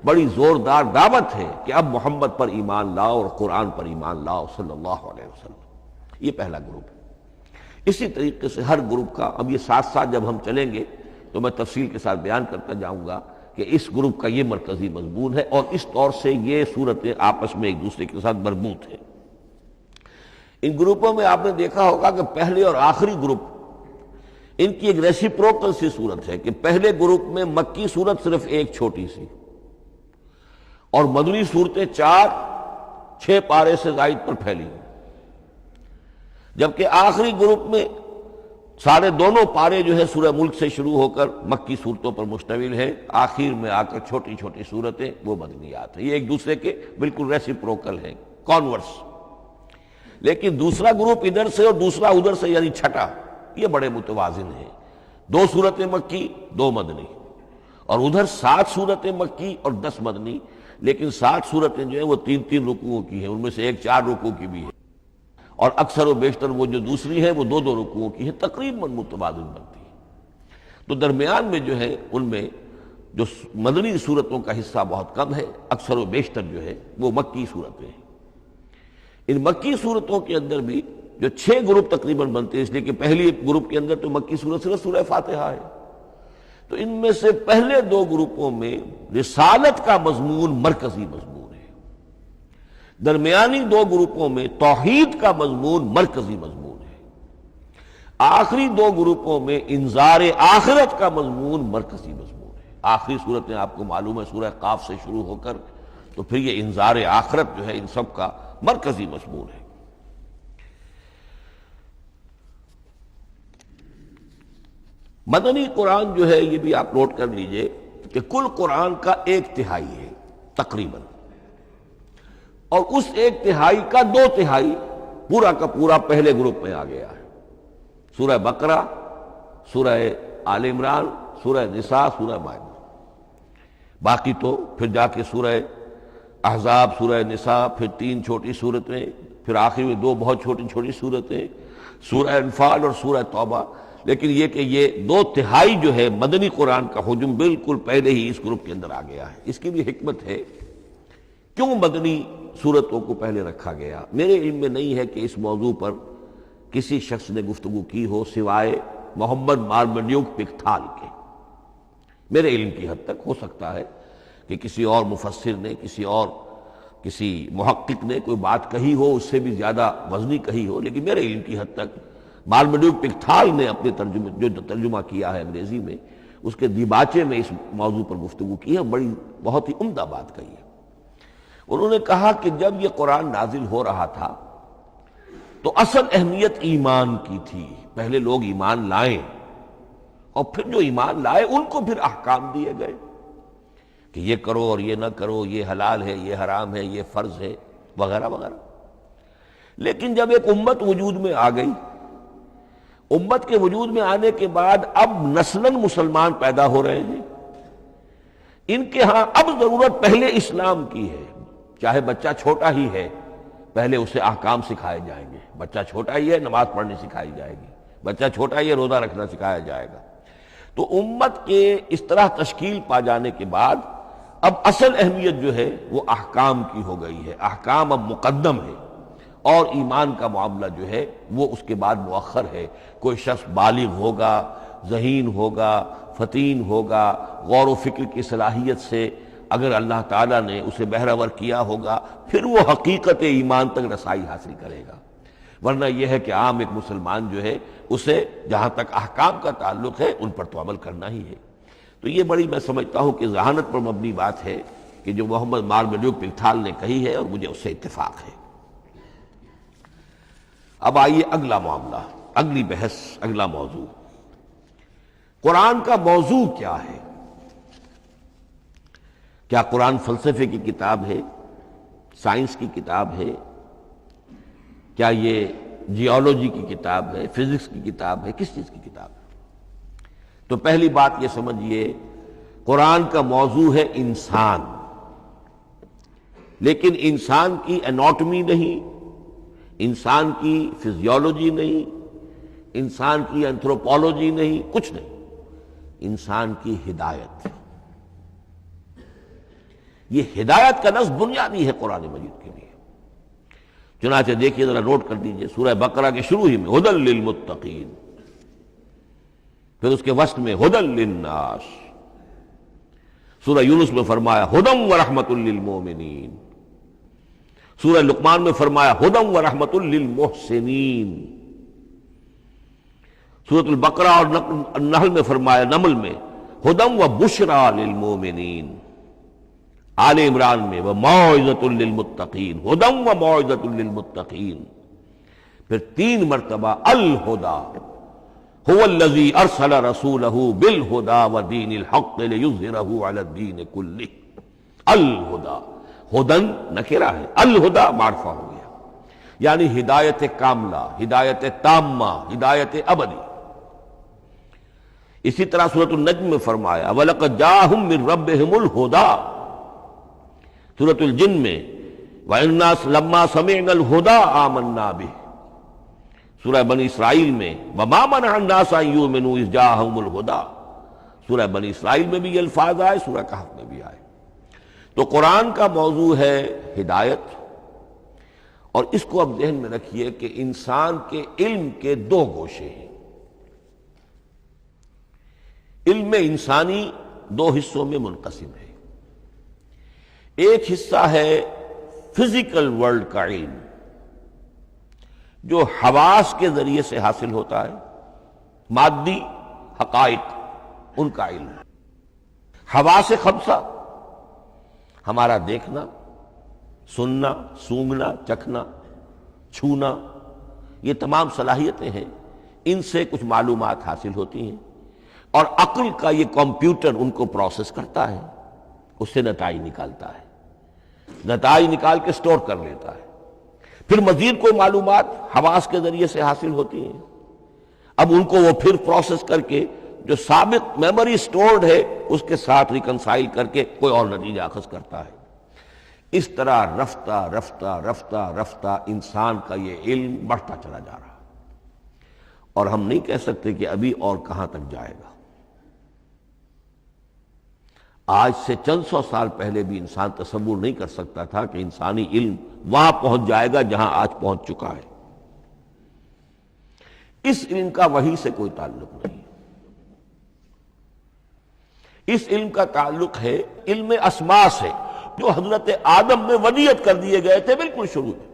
بڑی زوردار دعوت ہے کہ اب محمد پر ایمان لاؤ اور قرآن پر ایمان لاؤ صلی اللہ علیہ وسلم۔ یہ پہلا گروپ ہے۔ اسی طریقے سے ہر گروپ کا، اب یہ ساتھ ساتھ جب ہم چلیں گے تو میں تفصیل کے ساتھ بیان کرتا جاؤں گا کہ اس گروپ کا یہ مرکزی مضمون ہے، اور اس طور سے یہ صورتیں آپس میں ایک دوسرے کے ساتھ مربوط ہیں۔ ان گروپوں میں آپ نے دیکھا ہوگا کہ پہلے اور آخری گروپ ان کی ایک ریسیپروکل سی صورت ہے کہ پہلے گروپ میں مکی صورت صرف ایک چھوٹی سی، اور مدنی صورتیں 4-6 پارے سے زائد پر پھیلی، جبکہ آخری گروپ میں سارے دونوں پارے جو ہے سورہ ملک سے شروع ہو کر مکی صورتوں پر مشتمل ہے، آخر میں آ کر چھوٹی چھوٹی صورتیں وہ مدنیات ہیں۔ یہ ایک دوسرے کے بالکل ریسیپروکل ہیں، کانورس۔ لیکن دوسرا گروپ ادھر سے اور دوسرا ادھر سے، یعنی چھٹا، یہ بڑے متوازن ہیں۔ 2 صورتیں مکی، 2 مدنی، اور ادھر 7 صورتیں مکی اور 10 مدنی، لیکن 7 صورتیں جو ہیں وہ 3 رکوعوں کی ہیں، ان میں سے ایک 4 رکوع کی بھی ہے، اور اکثر و بیشتر وہ جو دوسری ہے وہ 2 رکوعوں کی ہے، تقریباً متوازن بنتی ہے۔ تو درمیان میں جو ہے ان میں جو مدنی صورتوں کا حصہ بہت کم ہے، اکثر و بیشتر جو ہے وہ مکی صورتیں ہیں۔ ان مکی صورتوں کے اندر بھی جو 6 گروپ تقریباً بنتے ہیں، اس لیے کہ پہلی گروپ کے اندر تو مکی صورت صرف سورہ فاتحہ ہے، تو ان میں سے پہلے 2 گروپوں میں رسالت کا مضمون مرکزی مضمون ہے، درمیانی 2 گروپوں میں توحید کا مضمون مرکزی مضمون ہے، آخری 2 گروپوں میں انذار آخرت کا مضمون مرکزی مضمون ہے۔ آخری صورتیں آپ کو معلوم ہے سورہ قاف سے شروع ہو کر، تو پھر یہ انذار آخرت جو ہے ان سب کا مرکزی مضمون ہے۔ مدنی قرآن جو ہے یہ بھی آپ نوٹ کر لیجئے کہ کل قرآن کا 1/3 ہے تقریباً، اور اس 1/3 کا 2/3 پورا کا پورا پہلے گروپ میں آ گیا ہے۔ سورہ بقرہ، سورہ آل عمران، سورہ نساء، سورہ مائدہ۔ باقی تو پھر جا کے سورہ احزاب، سورہ نساء، پھر 3 چھوٹی صورتیں، پھر آخر میں 2 بہت چھوٹی چھوٹی صورتیں، سورہ انفال اور سورہ توبہ۔ لیکن یہ کہ یہ 2/3 جو ہے مدنی قرآن کا حجم بالکل پہلے ہی اس گروپ کے اندر آ گیا ہے۔ اس کی بھی حکمت ہے، کیوں مدنی صورتوں کو پہلے رکھا گیا؟ میرے علم میں نہیں ہے کہ اس موضوع پر کسی شخص نے گفتگو کی ہو سوائے محمد مارمڈیوک پکتھال کے۔ میرے علم کی حد تک ہو سکتا ہے کہ کسی اور مفسر نے، کسی محقق نے کوئی بات کہی ہو، اس سے بھی زیادہ وزنی کہی ہو، لیکن میرے علم کی حد تک مارمڈیوک پکتھال نے اپنے جو ترجمہ کیا ہے انگریزی میں، اس کے دیباچے میں اس موضوع پر گفتگو کی ہے، بہت ہی عمدہ بات کہی ہے۔ انہوں نے کہا کہ جب یہ قرآن نازل ہو رہا تھا تو اصل اہمیت ایمان کی تھی، پہلے لوگ ایمان لائیں اور پھر جو ایمان لائے ان کو پھر احکام دیے گئے کہ یہ کرو اور یہ نہ کرو، یہ حلال ہے، یہ حرام ہے، یہ فرض ہے، وغیرہ وغیرہ۔ لیکن جب ایک امت وجود میں آ گئی، امت کے وجود میں آنے کے بعد اب نسلاً مسلمان پیدا ہو رہے ہیں، ان کے ہاں اب ضرورت پہلے اسلام کی ہے، چاہے بچہ چھوٹا ہی ہے پہلے اسے احکام سکھائے جائیں گے، بچہ چھوٹا ہی ہے نماز پڑھنی سکھائی جائے گی، بچہ چھوٹا ہی ہے روزہ رکھنا سکھایا جائے گا۔ تو امت کے اس طرح تشکیل پا جانے کے بعد اب اصل اہمیت جو ہے وہ احکام کی ہو گئی ہے، احکام اب مقدم ہے، اور ایمان کا معاملہ جو ہے وہ اس کے بعد مؤخر ہے۔ کوئی شخص بالغ ہوگا، ذہین ہوگا، فطین ہوگا، غور و فکر کی صلاحیت سے اگر اللہ تعالیٰ نے اسے بہرور کیا ہوگا پھر وہ حقیقت ایمان تک رسائی حاصل کرے گا، ورنہ یہ ہے کہ عام ایک مسلمان جو ہے اسے جہاں تک احکام کا تعلق ہے ان پر تو عمل کرنا ہی ہے۔ تو یہ بڑی میں سمجھتا ہوں کہ ذہانت پر مبنی بات ہے کہ جو محمد مارملیوک پلتھال نے کہی ہے، اور مجھے اس سے اتفاق ہے۔ اب آئیے اگلا معاملہ، اگلی بحث، اگلا موضوع، قرآن کا موضوع کیا ہے؟ کیا قرآن فلسفے کی کتاب ہے، سائنس کی کتاب ہے؟ کیا یہ جیولوجی کی کتاب ہے، فزکس کی کتاب ہے، کس چیز کی کتاب ہے؟ تو پہلی بات یہ سمجھیے، قرآن کا موضوع ہے انسان، لیکن انسان کی اناٹمی نہیں، انسان کی فزیولوجی نہیں، انسان کی انتھروپولوجی نہیں، کچھ نہیں، انسان کی ہدایت۔ یہ ہدایت کا لفظ بنیادی ہے قرآن مجید کے لیے۔ چنانچہ دیکھیے ذرا نوٹ کر دیجئے، سورہ بقرہ کے شروع ہی میں ھدی للمتقین، پھر اس کے وسط میں ھدی للناس، سورہ یونس میں فرمایا ھدی ورحمۃ للمؤمنین، سورہ لقمان میں فرمایا ھدی ورحمۃ للمحسنین، سورۃ البقرہ اور النحل میں فرمایا، نمل میں ھدی وبشریٰ للمؤمنین، آل عمران میں وموعظۃ للمتقین، ھدی وموعظۃ للمتقین، پھر 3 مرتبہ الہدی هو الذی ارسل رسولہ بالہدی ودین الحق لیظہرہ علی الدین کلہ۔ الہدی، ہدن نکرہ ہے، الہدی معرفہ ہو گیا، یعنی ہدایت کاملہ، ہدایت تامہ، ہدایت ابدی۔ اسی طرح سورۃ النجم میں فرمایا وَلَقَدْ جَاءَهُم مِّن رَّبِّهِمُ الْهُدَىٰ، سورۃ الجن میں وَإِنَّا لَمَّا سَمِعْنَا الْهُدَىٰ آمَنَّا بِهِ، سورہ بنی اسرائیل میں وَمَا مَنَعَ النَّاسَ أَن يُؤْمِنُوا إِذْ جَاءَهُمُ الْهُدَىٰ، سورہ بنی اسرائیل میں بھی یہ الفاظ آئے، سورہ کہف میں بھی آئے۔ تو قرآن کا موضوع ہے ہدایت، اور اس کو اب ذہن میں رکھیے کہ انسان کے علم کے 2 گوشے ہیں۔ علم انسانی 2 حصوں میں منقسم ہے۔ ایک حصہ ہے فزیکل ورلڈ کا علم، جو حواس کے ذریعے سے حاصل ہوتا ہے، مادی حقائق ان کا علم۔ حواس خمسہ، ہمارا دیکھنا، سننا، سونگھنا، چکھنا، چھونا، یہ تمام صلاحیتیں ہیں، ان سے کچھ معلومات حاصل ہوتی ہیں، اور عقل کا یہ کمپیوٹر ان کو پروسیس کرتا ہے، اس سے نتائج نکالتا ہے، نتائج نکال کے سٹور کر لیتا ہے۔ پھر مزید کوئی معلومات حواس کے ذریعے سے حاصل ہوتی ہیں، اب ان کو وہ پھر پروسیس کر کے جو سابق میموری سٹورڈ ہے اس کے ساتھ ریکنسائل کر کے کوئی اور نتیجہ اخذ کرتا ہے۔ اس طرح رفتہ رفتہ رفتہ رفتہ انسان کا یہ علم بڑھتا چلا جا رہا، اور ہم نہیں کہہ سکتے کہ ابھی اور کہاں تک جائے گا۔ آج سے چند سو سال پہلے بھی انسان تصور نہیں کر سکتا تھا کہ انسانی علم وہاں پہنچ جائے گا جہاں آج پہنچ چکا ہے۔ اس علم کا وحی سے کوئی تعلق نہیں، اس علم کا تعلق ہے علم اسماء سے، جو حضرت آدم میں ودیعت کر دیے گئے تھے بالکل شروع میں۔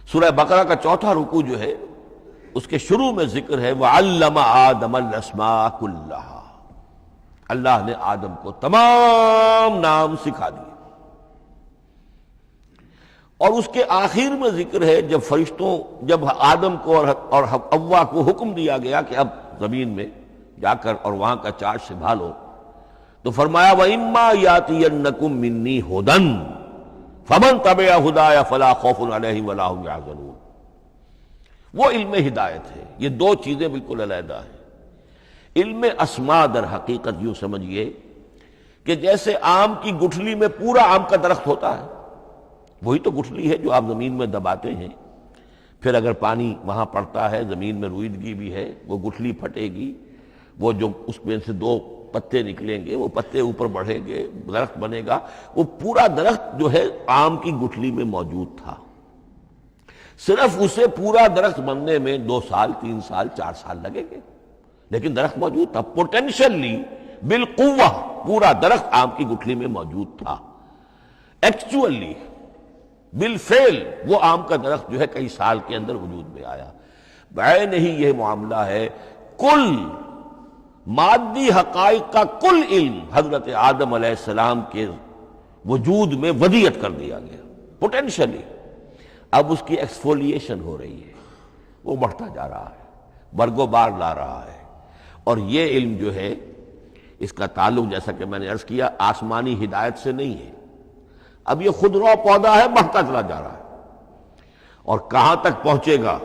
سورہ بقرہ کا 4تھا رکوع جو ہے اس کے شروع میں ذکر ہے وَعَلَّمَ آدَمَ الْأَسْمَاءَ كُلَّهَا، اللہ نے آدم کو تمام نام سکھا دیے، اور اس کے آخر میں ذکر ہے جب آدم کو اور حوا کو حکم دیا گیا کہ اب زمین میں جا کر اور وہاں کا چارج سنبھالو، تو فرمایا وَإِمَّا يَأْتِيَنَّكُم مِّنِّي هُدًى فَمَن تَبِعَ هُدَايَ فَلَا خَوْفٌ عَلَيْهِمْ وَلَا هُمْ يَحْزَنُونَ۔ وہ علم ہدایت ہے، یہ دو چیزیں بالکل علیحدہ ہیں۔ علم اسماء در حقیقت یوں سمجھیے کہ جیسے آم کی گٹھلی میں پورا آم کا درخت ہوتا ہے، وہی تو گٹھلی ہے جو آپ زمین میں دباتے ہیں، پھر اگر پانی وہاں پڑتا ہے، زمین میں روئیدگی بھی ہے، وہ گٹھلی پھٹے گی، وہ جو اس میں سے دو پتے نکلیں گے، وہ پتے اوپر بڑھیں گے، درخت بنے گا۔ وہ پورا درخت جو ہے آم کی گٹھلی میں موجود تھا، صرف اسے پورا درخت بننے میں 2 سال 3 سال 4 سال لگیں گے، لیکن درخت موجود تھا، پوٹینشلی بالقوہ پورا درخت آم کی گٹھلی میں موجود تھا۔ ایکچولی بالفعل وہ آم کا درخت جو ہے کئی سال کے اندر وجود میں آیا۔ بعین ہی یہ معاملہ ہے، کل مادی حقائق کا کل علم حضرت آدم علیہ السلام کے وجود میں ودیعت کر دیا گیا پوٹینشلی۔ اب اس کی ایکسفولیشن ہو رہی ہے، وہ بڑھتا جا رہا ہے، برگ و بار لا رہا ہے، اور یہ علم جو ہے اس کا تعلق جیسا کہ میں نے عرض کیا آسمانی ہدایت سے نہیں ہے۔ اب یہ خود رو پودا ہے، بڑھتا چلا جا رہا ہے، اور کہاں تک پہنچے گا؟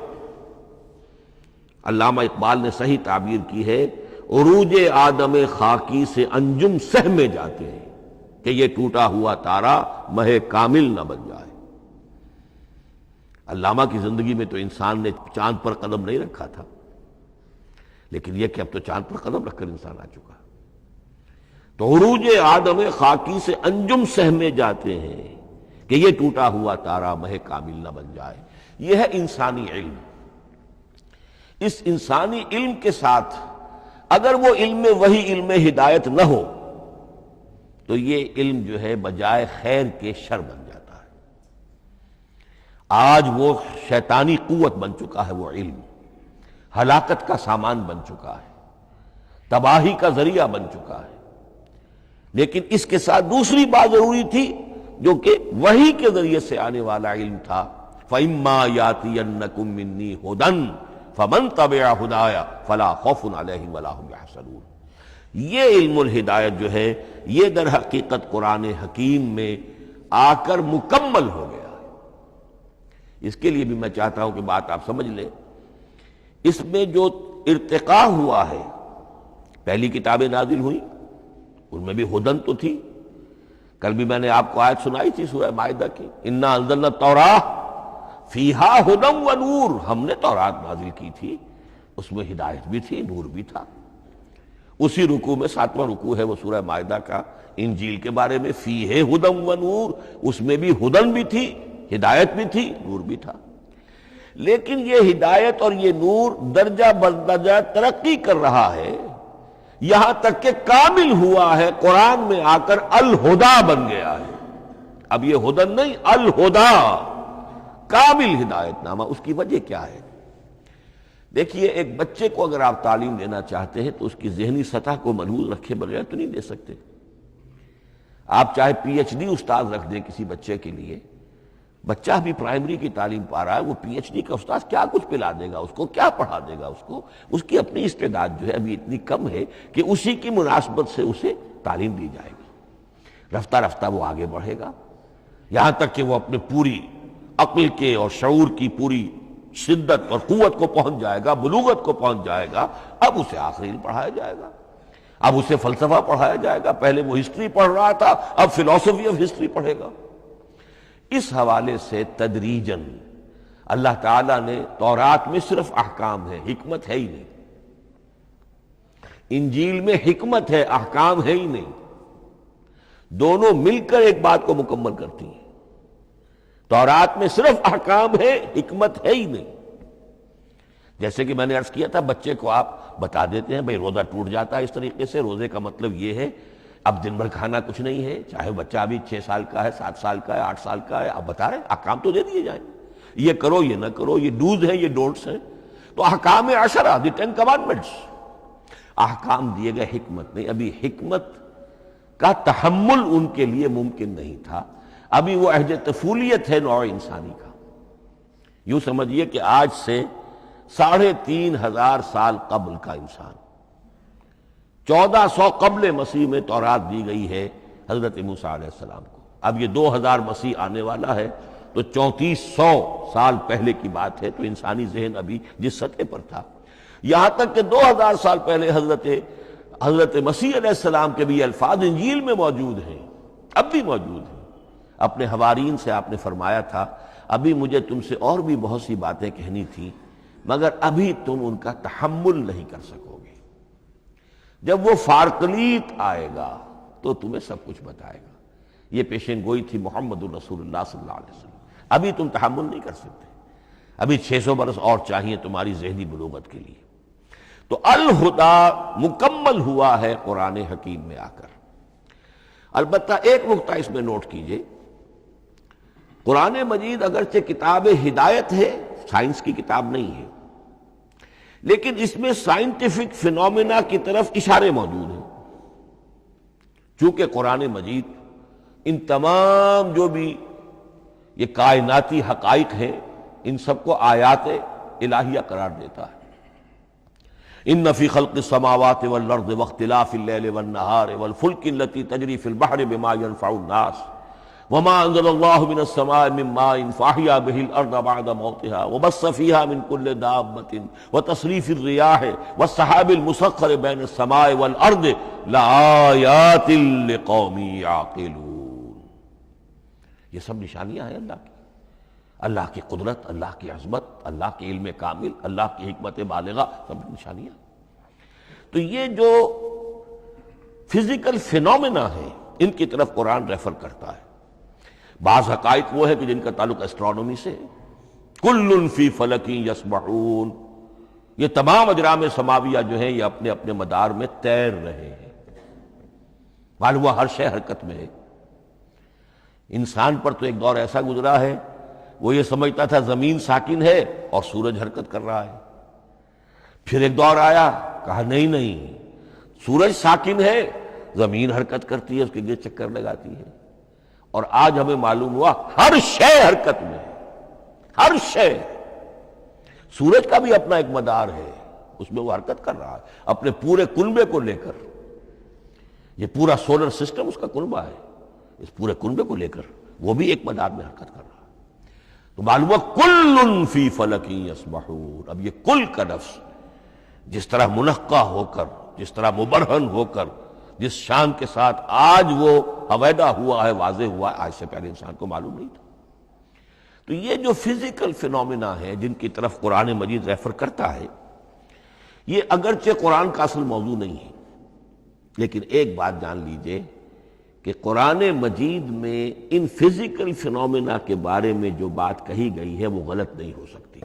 علامہ اقبال نے صحیح تعبیر کی ہے، عروج آدم خاکی سے انجم سہمے جاتے ہیں کہ یہ ٹوٹا ہوا تارا مہ کامل نہ بن جائے۔ علامہ کی زندگی میں تو انسان نے چاند پر قدم نہیں رکھا تھا، لیکن یہ کہ اب تو چاند پر قدم رکھ کر انسان آ چکا۔ تو عروج آدم خاکی سے انجم سہمے جاتے ہیں کہ یہ ٹوٹا ہوا تارا مہ کامل نہ بن جائے۔ یہ ہے انسانی علم۔ اس انسانی علم کے ساتھ اگر وہ علم وہی علم ہدایت نہ ہو تو یہ علم جو ہے بجائے خیر کے شر بن جاتا ہے۔ آج وہ شیطانی قوت بن چکا ہے، وہ علم ہلاکت کا سامان بن چکا ہے، تباہی کا ذریعہ بن چکا ہے۔ لیکن اس کے ساتھ دوسری بات ضروری تھی جو کہ وحی کے ذریعے سے آنے والا علم تھا، فَإِمَّا يَأْتِيَنَّكُم مِّنِّي هُدًى فَمَن تَبِعَ هُدَايَ فَلَا خَوْفٌ عَلَيْهِمْ وَلَا هُمْ يَحْزَنُونَ۔ یہ علم الہدایت جو ہے یہ در حقیقت قرآن حکیم میں آ کر مکمل ہو گیا ہے۔ اس کے لیے بھی میں چاہتا ہوں کہ بات آپ سمجھ لیں، اس میں جو ارتقاء ہوا ہے، پہلی کتابیں نازل ہوئی ان میں بھی ہدن تو تھی۔ کل بھی میں نے آپ کو آیت سنائی تھی سورہ مائدہ کی، انا انزلنا التوراۃ فیہا ھدی و نور، ہم نے تورات نازل کی تھی، اس میں ہدایت بھی تھی، نور بھی تھا۔ اسی رکوع میں 7واں رکوع ہے وہ سورہ مائدہ کا، انجیل کے بارے میں، فیہ ھدی و نور، اس میں بھی ہدن بھی تھی، ہدایت بھی تھی، نور بھی تھا۔ لیکن یہ ہدایت اور یہ نور درجہ بدرجہ ترقی کر رہا ہے، یہاں تک کہ کامل ہوا ہے، قرآن میں آ کر الہدا بن گیا ہے۔ اب یہ ہدن نہیں، الہدا، کامل ہدایت نامہ۔ اس کی وجہ کیا ہے؟ دیکھیے، ایک بچے کو اگر آپ تعلیم دینا چاہتے ہیں تو اس کی ذہنی سطح کو محفوظ رکھے بغیر تو نہیں دے سکتے۔ آپ چاہے پی ایچ ڈی استاد رکھ دیں کسی بچے کے لیے، بچہ بھی پرائمری کی تعلیم پا رہا ہے، وہ پی ایچ ڈی کا استاد کیا کچھ پلا دے گا اس کو، کیا پڑھا دے گا اس کو؟ اس کی اپنی استعداد جو ہے ابھی اتنی کم ہے کہ اسی کی مناسبت سے اسے تعلیم دی جائے گی، رفتہ رفتہ وہ آگے بڑھے گا، یہاں تک کہ وہ اپنے پوری عقل کے اور شعور کی پوری شدت اور قوت کو پہنچ جائے گا، بلوغت کو پہنچ جائے گا۔ اب اسے آخری علم پڑھایا جائے گا، اب اسے فلسفہ پڑھایا جائے گا، پہلے وہ ہسٹری پڑھ رہا تھا، اب فلسفی آف ہسٹری پڑھے گا۔ اس حوالے سے تدریجاً اللہ تعالیٰ نے تورات میں صرف احکام ہے، حکمت ہے ہی نہیں، انجیل میں حکمت ہے، احکام ہے ہی نہیں، دونوں مل کر ایک بات کو مکمل کرتی ہیں۔ تورات میں صرف احکام ہے، حکمت ہے ہی نہیں۔ جیسے کہ میں نے عرض کیا تھا، بچے کو آپ بتا دیتے ہیں بھئی روزہ ٹوٹ جاتا ہے اس طریقے سے، روزے کا مطلب یہ ہے اب دن بھر کھانا کچھ نہیں ہے، چاہے بچہ ابھی 6 سال کا ہے، 7 سال کا ہے، 8 سال کا ہے، آپ بتا رہے ہیں احکام تو دے دیے جائیں، یہ کرو یہ نہ کرو، یہ ڈوز ہیں یہ ڈونٹس ہیں۔ تو احکام عشرہ، دی 10 کمانڈمنٹس، احکام دیے گئے، حکمت نہیں۔ ابھی حکمت کا تحمل ان کے لیے ممکن نہیں تھا، ابھی وہ عہد طفولیت ہے نوع انسانی کا۔ یوں سمجھیے کہ آج سے 3500 سال قبل کا انسان، 1400 قبل مسیح میں تورات دی گئی ہے حضرت موسیٰ علیہ السلام کو۔ اب یہ 2000 مسیح آنے والا ہے تو 3400 سال پہلے کی بات ہے، تو انسانی ذہن ابھی جس سطح پر تھا، یہاں تک کہ 2000 سال پہلے حضرت مسیح علیہ السلام کے بھی یہ الفاظ انجیل میں موجود ہیں، اب بھی موجود ہیں۔ اپنے حوارین سے آپ نے فرمایا تھا ابھی مجھے تم سے اور بھی بہت سی باتیں کہنی تھیں، مگر ابھی تم ان کا تحمل نہیں کر سکو گے، جب وہ فارقلیت آئے گا تو تمہیں سب کچھ بتائے گا۔ یہ پیشین گوئی تھی محمد الرسول اللہ صلی اللہ علیہ وسلم۔ ابھی تم تحمل نہیں کر سکتے، ابھی 600 برس اور چاہیے تمہاری ذہنی بلوغت کے لیے۔ تو الہدا مکمل ہوا ہے قرآن حکیم میں آ کر۔ البتہ ایک نقطہ اس میں نوٹ کیجئے، قرآن مجید اگرچہ کتاب ہدایت ہے، سائنس کی کتاب نہیں ہے، لیکن اس میں سائنٹیفک فینومینا کی طرف اشارے موجود ہیں۔ چونکہ قرآن مجید ان تمام جو بھی یہ کائناتی حقائق ہیں، ان سب کو آیات الہیہ قرار دیتا ہے۔ ان فی خلق السماوات والارض واختلاف اللیل والنہار والفلک التی تجری فی البحر بما ينفع الناس وما انزل اللہ من السماء من ماء فاحیا بہ الارض بعد موتها وبث فیہا من کل دابۃ وتصریف الریاح والسحاب المسخر بین السماء والارض لآیات لقوم یعقلون۔ یہ سب نشانیاں ہیں اللہ کی قدرت، اللہ کی عظمت، اللہ کے علم کامل، اللہ کی حکمت بالغہ، سب نشانیاں۔ تو یہ جو فزیکل فینومینا ہے ان کی طرف قرآن ریفر کرتا ہے۔ بعض حقائق وہ ہے کہ جن کا تعلق اسٹرانومی سے ہے، کل فی فلک یسبحون، یہ تمام اجرام سماویہ جو ہیں یہ اپنے اپنے مدار میں تیر رہے ہیں، معلوم ہوا ہر شے حرکت میں ہے۔ انسان پر تو ایک دور ایسا گزرا ہے وہ یہ سمجھتا تھا زمین ساکن ہے اور سورج حرکت کر رہا ہے، پھر ایک دور آیا کہا نہیں سورج ساکن ہے، زمین حرکت کرتی ہے، اس کے گرد چکر لگاتی ہے، اور آج ہمیں معلوم ہوا ہر شے حرکت میں ہے، ہر شے۔ سورج کا بھی اپنا ایک مدار ہے، اس میں وہ حرکت کر رہا ہے اپنے پورے کنبے کو لے کر۔ یہ پورا سولر سسٹم اس کا کنبہ ہے، اس پورے کنبے کو لے کر وہ بھی ایک مدار میں حرکت کر رہا ہے۔ تو معلوم کل فی فلک یسبحون۔ اب یہ کل کا لفظ جس طرح منقع ہو کر، جس طرح مبرہن ہو کر، جس شان کے ساتھ آج وہ ہویدا ہوا ہے، واضح ہوا ہے، آج سے پہلے انسان کو معلوم نہیں تھا۔ تو یہ جو فزیکل فینومینا ہے جن کی طرف قرآن مجید ریفر کرتا ہے، یہ اگرچہ قرآن کا اصل موضوع نہیں ہے، لیکن ایک بات جان لیجئے کہ قرآن مجید میں ان فزیکل فینومینا کے بارے میں جو بات کہی گئی ہے وہ غلط نہیں ہو سکتی،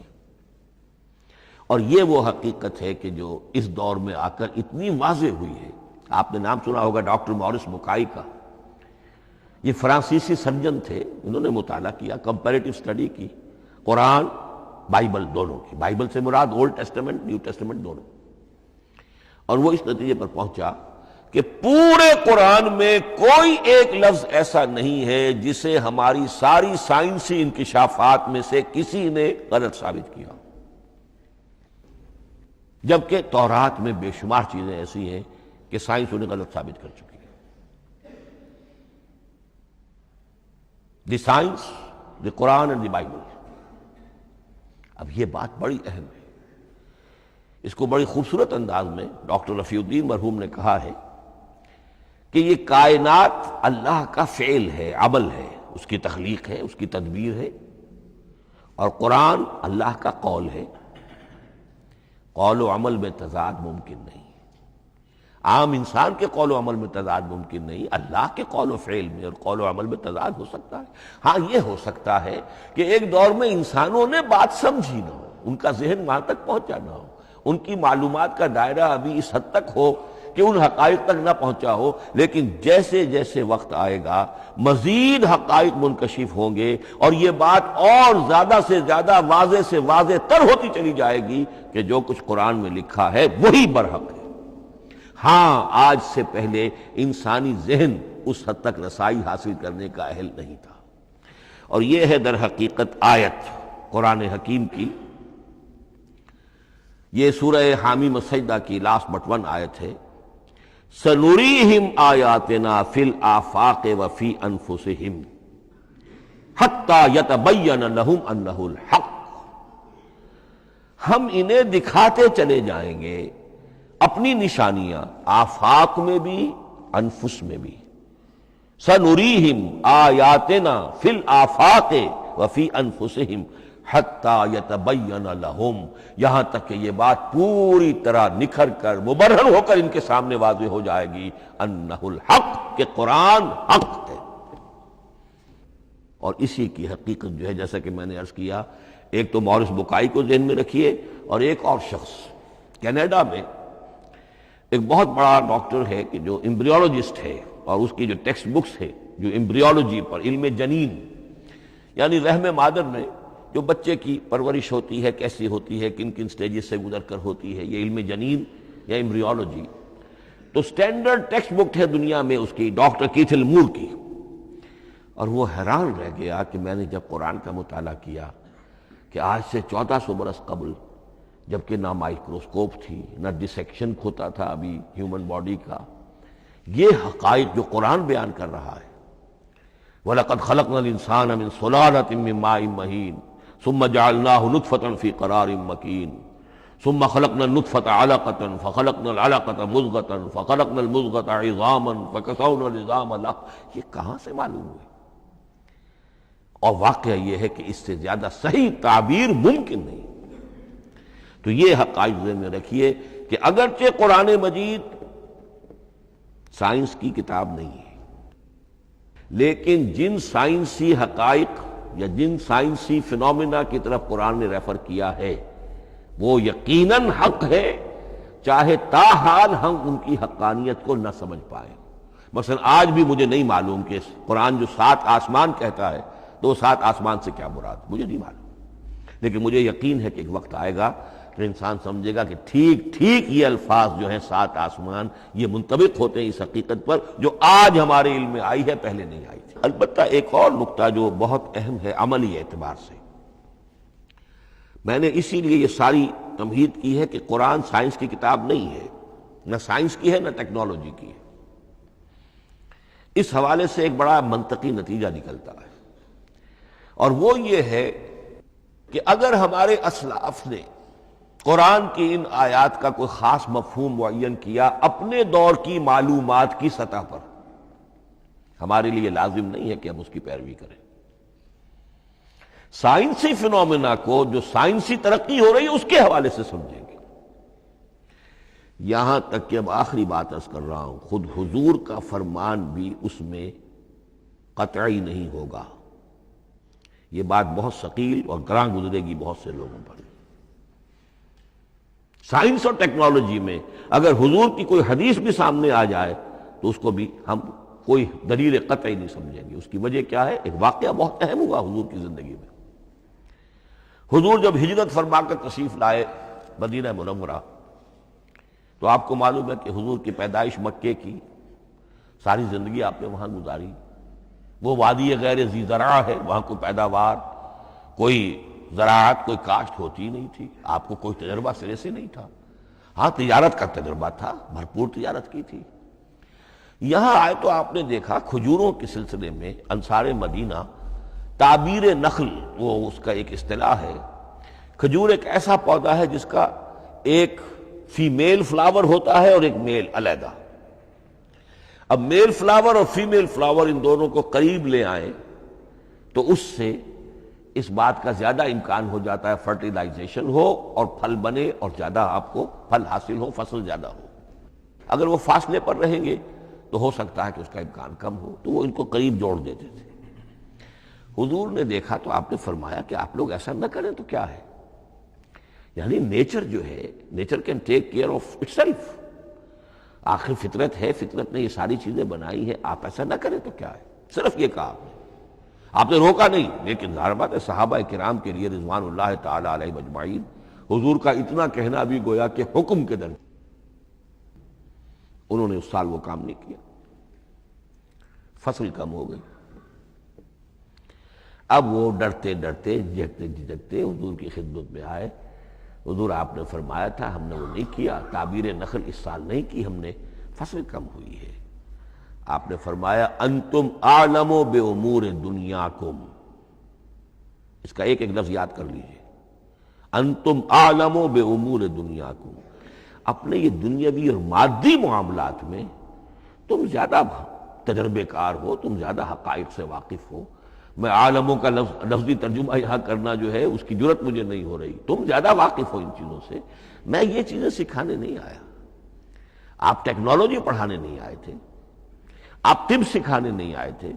اور یہ وہ حقیقت ہے کہ جو اس دور میں آ کر اتنی واضح ہوئی ہے۔ آپ نے نام سنا ہوگا ڈاکٹر مورس بکائی کا، یہ فرانسیسی سرجن تھے، انہوں نے مطالعہ کیا، کمپیریٹو اسٹڈی کی قرآن بائبل دونوں کی، بائبل سے مراد اولڈ ٹیسٹمنٹ نیو ٹیسٹمنٹ دونوں، اور وہ اس نتیجے پر پہنچا کہ پورے قرآن میں کوئی ایک لفظ ایسا نہیں ہے جسے ہماری ساری سائنسی انکشافات میں سے کسی نے غلط ثابت کیا، جبکہ تورات میں بے شمار چیزیں ایسی ہیں کہ سائنس انہیں غلط ثابت کر چکی ہے۔ The science, the Quran and the Bible. اب یہ بات بڑی اہم ہے، اس کو بڑی خوبصورت انداز میں ڈاکٹر رفیع الدین مرحوم نے کہا ہے کہ یہ کائنات اللہ کا فعل ہے، عمل ہے، اس کی تخلیق ہے، اس کی تدبیر ہے، اور قرآن اللہ کا قول ہے۔ قول و عمل میں تضاد ممکن نہیں، عام انسان کے قول و عمل میں تضاد ممکن نہیں، اللہ کے قول و فعل میں اور قول و عمل میں تضاد ہو سکتا ہے۔ ہاں یہ ہو سکتا ہے کہ ایک دور میں انسانوں نے بات سمجھی نہ ہو، ان کا ذہن وہاں تک پہنچا نہ ہو، ان کی معلومات کا دائرہ ابھی اس حد تک ہو کہ ان حقائق تک نہ پہنچا ہو، لیکن جیسے جیسے وقت آئے گا مزید حقائق منکشف ہوں گے، اور یہ بات اور زیادہ سے زیادہ واضح سے واضح تر ہوتی چلی جائے گی کہ جو کچھ قرآن میں لکھا ہے وہی برحق ہے۔ ہاں آج سے پہلے انسانی ذہن اس حد تک رسائی حاصل کرنے کا اہل نہیں تھا۔ اور یہ ہے در حقیقت آیت قرآن حکیم کی، یہ سورہ حامیم السجدہ کی لاسٹ بٹ ون آیت ہے، سنریہم آیاتنا فی الآفاق وفی انفسہم حتی یتبین لہم انہ الحق، ہم انہیں دکھاتے چلے جائیں گے اپنی نشانیاں آفاق میں بھی انفس میں بھی، سنریہم آیاتنا فی الآفاق وفی انفسہم حتی یتبین لہم، یہاں تک کہ یہ بات پوری طرح نکھر کر مبرہن ہو کر ان کے سامنے واضح ہو جائے گی انہ الحق، کہ قرآن حق ہے۔ اور اسی کی حقیقت جو ہے جیسا کہ میں نے عرض کیا، ایک تو مورس بکائی کو ذہن میں رکھیے، اور ایک اور شخص کینیڈا میں ایک بہت بڑا ڈاکٹر ہے کہ جو ایمبریولوجسٹ ہے، اور اس کی جو ٹیکسٹ بکس ہے جو ایمبریولوجی پر، علم جنین یعنی رحم مادر میں جو بچے کی پرورش ہوتی ہے کیسی ہوتی ہے، کن کن سٹیجز سے گزر کر ہوتی ہے، یہ علم جنین یا ایمبریولوجی، تو سٹینڈرڈ ٹیکسٹ بک ہے دنیا میں اس کی، ڈاکٹر کیتھل مور کی۔ اور وہ حیران رہ گیا کہ میں نے جب قرآن کا مطالعہ کیا کہ آج سے 1400 برس قبل، جبکہ نہ مائکروسکوپ تھی نہ ڈسیکشن ہوتا تھا ابھی ہیومن باڈی کا، یہ حقائق جو قرآن بیان کر رہا ہے، وَلَقَدْ خَلَقْنَا الْإِنسَانَ مِنْ صُلَالَةٍ مِّن مَّاءٍ مَّهِينٍ ثُمَّ جَعَلْنَاهُ نُطْفَةً فِي قَرَارٍ مَّكِينٍ ثُمَّ خَلَقْنَا النُّطْفَةَ عَلَقَةً فَخَلَقْنَا الْعَلَقَةَ مُضْغَةً فَخَلَقْنَا الْمُضْغَةَ عِظَامًا فَكَسَوْنَا الْعِظَامَ لَحْمًا، یہ کہاں سے معلوم ہوئے؟ اور واقعہ یہ ہے کہ اس سے زیادہ صحیح تعبیر ممکن نہیں۔ تو یہ حقائق ذہن میں رکھیے کہ اگرچہ قرآن مجید سائنس کی کتاب نہیں ہے، لیکن جن سائنسی حقائق یا جن سائنسی فینومینا کی طرف قرآن نے ریفر کیا ہے وہ یقیناً حق ہے، چاہے تاحال ہم ان کی حقانیت کو نہ سمجھ پائیں۔ مثلا آج بھی مجھے نہیں معلوم کہ قرآن جو 7 آسمان کہتا ہے تو 7 آسمان سے کیا مراد، مجھے نہیں معلوم، لیکن مجھے یقین ہے کہ ایک وقت آئے گا کہ انسان سمجھے گا کہ ٹھیک ٹھیک یہ الفاظ جو ہیں 7 آسمان، یہ منطبق ہوتے ہیں اس حقیقت پر جو آج ہمارے علم میں آئی ہے، پہلے نہیں آئی تھی۔ البتہ ایک اور نقطہ جو بہت اہم ہے عملی اعتبار سے، میں نے اسی لیے یہ ساری تمہید کی ہے کہ قرآن سائنس کی کتاب نہیں ہے، نہ سائنس کی ہے نہ ٹیکنالوجی کی ہے۔ اس حوالے سے ایک بڑا منطقی نتیجہ نکلتا ہے، اور وہ یہ ہے کہ اگر ہمارے اسلاف نے قرآن کی ان آیات کا کوئی خاص مفہوم معین کیا اپنے دور کی معلومات کی سطح پر، ہمارے لیے لازم نہیں ہے کہ ہم اس کی پیروی کریں۔ سائنسی فینومینا کو جو سائنسی ترقی ہو رہی ہے اس کے حوالے سے سمجھیں گے۔ یہاں تک کہ اب آخری بات عرض کر رہا ہوں، خود حضور کا فرمان بھی اس میں قطعی نہیں ہوگا۔ یہ بات بہت ثقیل اور گراں گزرے گی بہت سے لوگوں پر۔ سائنس اور ٹیکنالوجی میں اگر حضور کی کوئی حدیث بھی سامنے آ جائے تو اس کو بھی ہم کوئی دلیل قطعی نہیں سمجھیں گے۔ اس کی وجہ کیا ہے؟ ایک واقعہ بہت اہم ہوا حضور کی زندگی میں۔ حضور جب ہجرت فرما کر تشریف لائے مدینہ منورہ، تو آپ کو معلوم ہے کہ حضور کی پیدائش مکے کی، ساری زندگی آپ نے وہاں گزاری۔ وہ وادی غیر ذی زرع ہے، وہاں کوئی پیداوار، کوئی زراعت، کوئی کاشت ہوتی نہیں تھی، آپ کو کوئی تجربہ سرے سے نہیں تھا۔ ہاں تجارت کا تجربہ تھا، بھرپور تجارت کی تھی۔ یہاں آئے تو آپ نے دیکھا کھجوروں کے سلسلے میں انصار مدینہ، تعبیر نخل وہ اس کا ایک اصطلاح ہے۔ کھجور ایک ایسا پودا ہے جس کا ایک فیمیل فلاور ہوتا ہے اور ایک میل علیحدہ۔ اب میل فلاور اور فیمیل فلاور ان دونوں کو قریب لے آئیں تو اس سے اس بات کا زیادہ امکان ہو جاتا ہے فرٹیلائزیشن ہو اور پھل بنے اور زیادہ آپ کو پھل حاصل ہو، فصل زیادہ ہو۔ اگر وہ فاصلے پر رہیں گے تو ہو سکتا ہے کہ اس کا امکان کم ہو، تو وہ ان کو قریب جوڑ دیتے تھے۔ حضور نے دیکھا تو آپ نے فرمایا کہ آپ لوگ ایسا نہ کریں تو کیا ہے، یعنی نیچر جو ہے، nature can take care of it self, آخر فطرت ہے، فطرت نے یہ ساری چیزیں بنائی ہیں، آپ ایسا نہ کریں تو کیا ہے۔ صرف یہ کہا آپ نے روکا نہیں، لیکن ظاہر بات ہے صحابہ کرام کے لیے رضوان اللہ تعالی علیہ اجمعین حضور کا اتنا کہنا بھی گویا کہ حکم کے درجے۔ انہوں نے اس سال وہ کام نہیں کیا، فصل کم ہو گئی۔ اب وہ ڈرتے ڈرتے جھجکتے جھجکتے حضور کی خدمت میں آئے۔ حضور آپ نے فرمایا تھا ہم نے وہ نہیں کیا، تعبیر نخل اس سال نہیں کی ہم نے، فصل کم ہوئی ہے۔ آپ نے فرمایا انتم اعلم بامور دنیاکم، اس کا ایک ایک لفظ یاد کر لیجئے، انتم اعلم بامور دنیاکم، اپنے یہ دنیاوی اور مادی معاملات میں تم زیادہ تجربے کار ہو، تم زیادہ حقائق سے واقف ہو۔ میں عالموں کا لفظی ترجمہ یہاں کرنا جو ہے اس کی جرت مجھے نہیں ہو رہی، تم زیادہ واقف ہو ان چیزوں سے، میں یہ چیزیں سکھانے نہیں آیا۔ آپ ٹیکنالوجی پڑھانے نہیں آئے تھے، آپ طب سکھانے نہیں آئے تھے،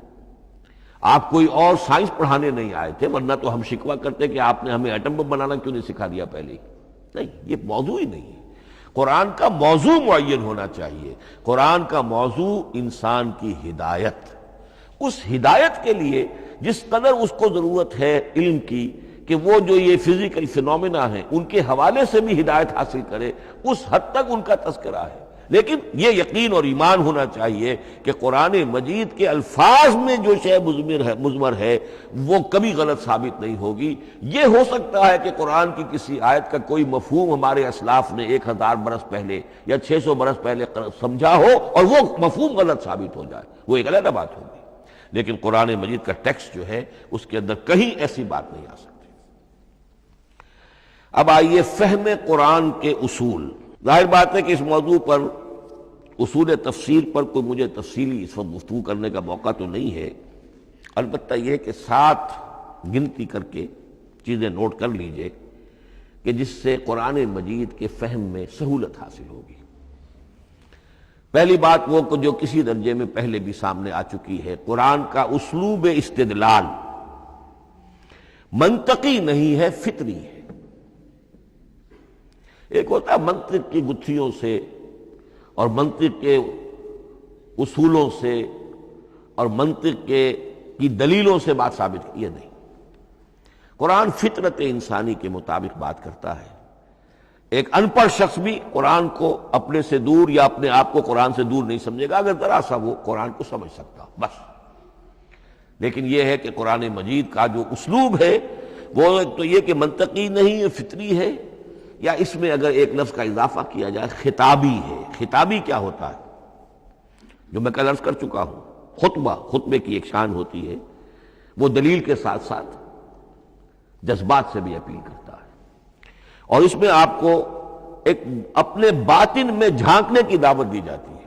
آپ کوئی اور سائنس پڑھانے نہیں آئے تھے، ورنہ تو ہم شکوہ کرتے کہ آپ نے ہمیں ایٹم بم بنانا کیوں نہیں سکھا دیا پہلے ہی۔ نہیں، یہ موضوع ہی نہیں ہے۔ قرآن کا موضوع معین ہونا چاہیے۔ قرآن کا موضوع انسان کی ہدایت، اس ہدایت کے لیے جس قدر اس کو ضرورت ہے علم کی کہ وہ جو یہ فزیکل فینومینا ہیں ان کے حوالے سے بھی ہدایت حاصل کرے، اس حد تک ان کا تذکرہ ہے۔ لیکن یہ یقین اور ایمان ہونا چاہیے کہ قرآن مجید کے الفاظ میں جو شے مضمر ہے وہ کبھی غلط ثابت نہیں ہوگی۔ یہ ہو سکتا ہے کہ قرآن کی کسی آیت کا کوئی مفہوم ہمارے اسلاف نے 1000 برس پہلے یا 600 برس پہلے سمجھا ہو اور وہ مفہوم غلط ثابت ہو جائے، وہ ایک علیحدہ بات ہوگی، لیکن قرآن مجید کا ٹیکسٹ جو ہے اس کے اندر کہیں ایسی بات نہیں آ سکتی۔ اب آئیے فہم قرآن کے اصول۔ ظاہر بات ہے کہ اس موضوع پر اصول تفسیر پر کوئی مجھے تفصیلی اس وقت گفتگو کرنے کا موقع تو نہیں ہے، البتہ یہ کہ 7 گنتی کر کے چیزیں نوٹ کر لیجئے کہ جس سے قرآن مجید کے فہم میں سہولت حاصل ہوگی۔ پہلی بات وہ جو کسی درجے میں پہلے بھی سامنے آ چکی ہے، قرآن کا اسلوب استدلال منطقی نہیں ہے، فطری ہے۔ ایک ہوتا ہے منطق کی گتھیوں سے اور منطق کے اصولوں سے اور منطق کی دلیلوں سے بات ثابت ہے، یہ نہیں۔ قرآن فطرت انسانی کے مطابق بات کرتا ہے۔ ایک ان پڑھ شخص بھی قرآن کو اپنے سے دور یا اپنے آپ کو قرآن سے دور نہیں سمجھے گا اگر ذرا سا وہ قرآن کو سمجھ سکتا بس۔ لیکن یہ ہے کہ قرآن مجید کا جو اسلوب ہے وہ ایک تو یہ کہ منطقی نہیں ہے، فطری ہے، یا اس میں اگر ایک لفظ کا اضافہ کیا جائے خطابی ہے۔ خطابی کیا ہوتا ہے؟ جو میں کل عرض کر چکا ہوں، خطبے کی ایک شان ہوتی ہے، وہ دلیل کے ساتھ ساتھ جذبات سے بھی اپیل کرتا ہے، اور اس میں آپ کو ایک اپنے باطن میں جھانکنے کی دعوت دی جاتی ہے۔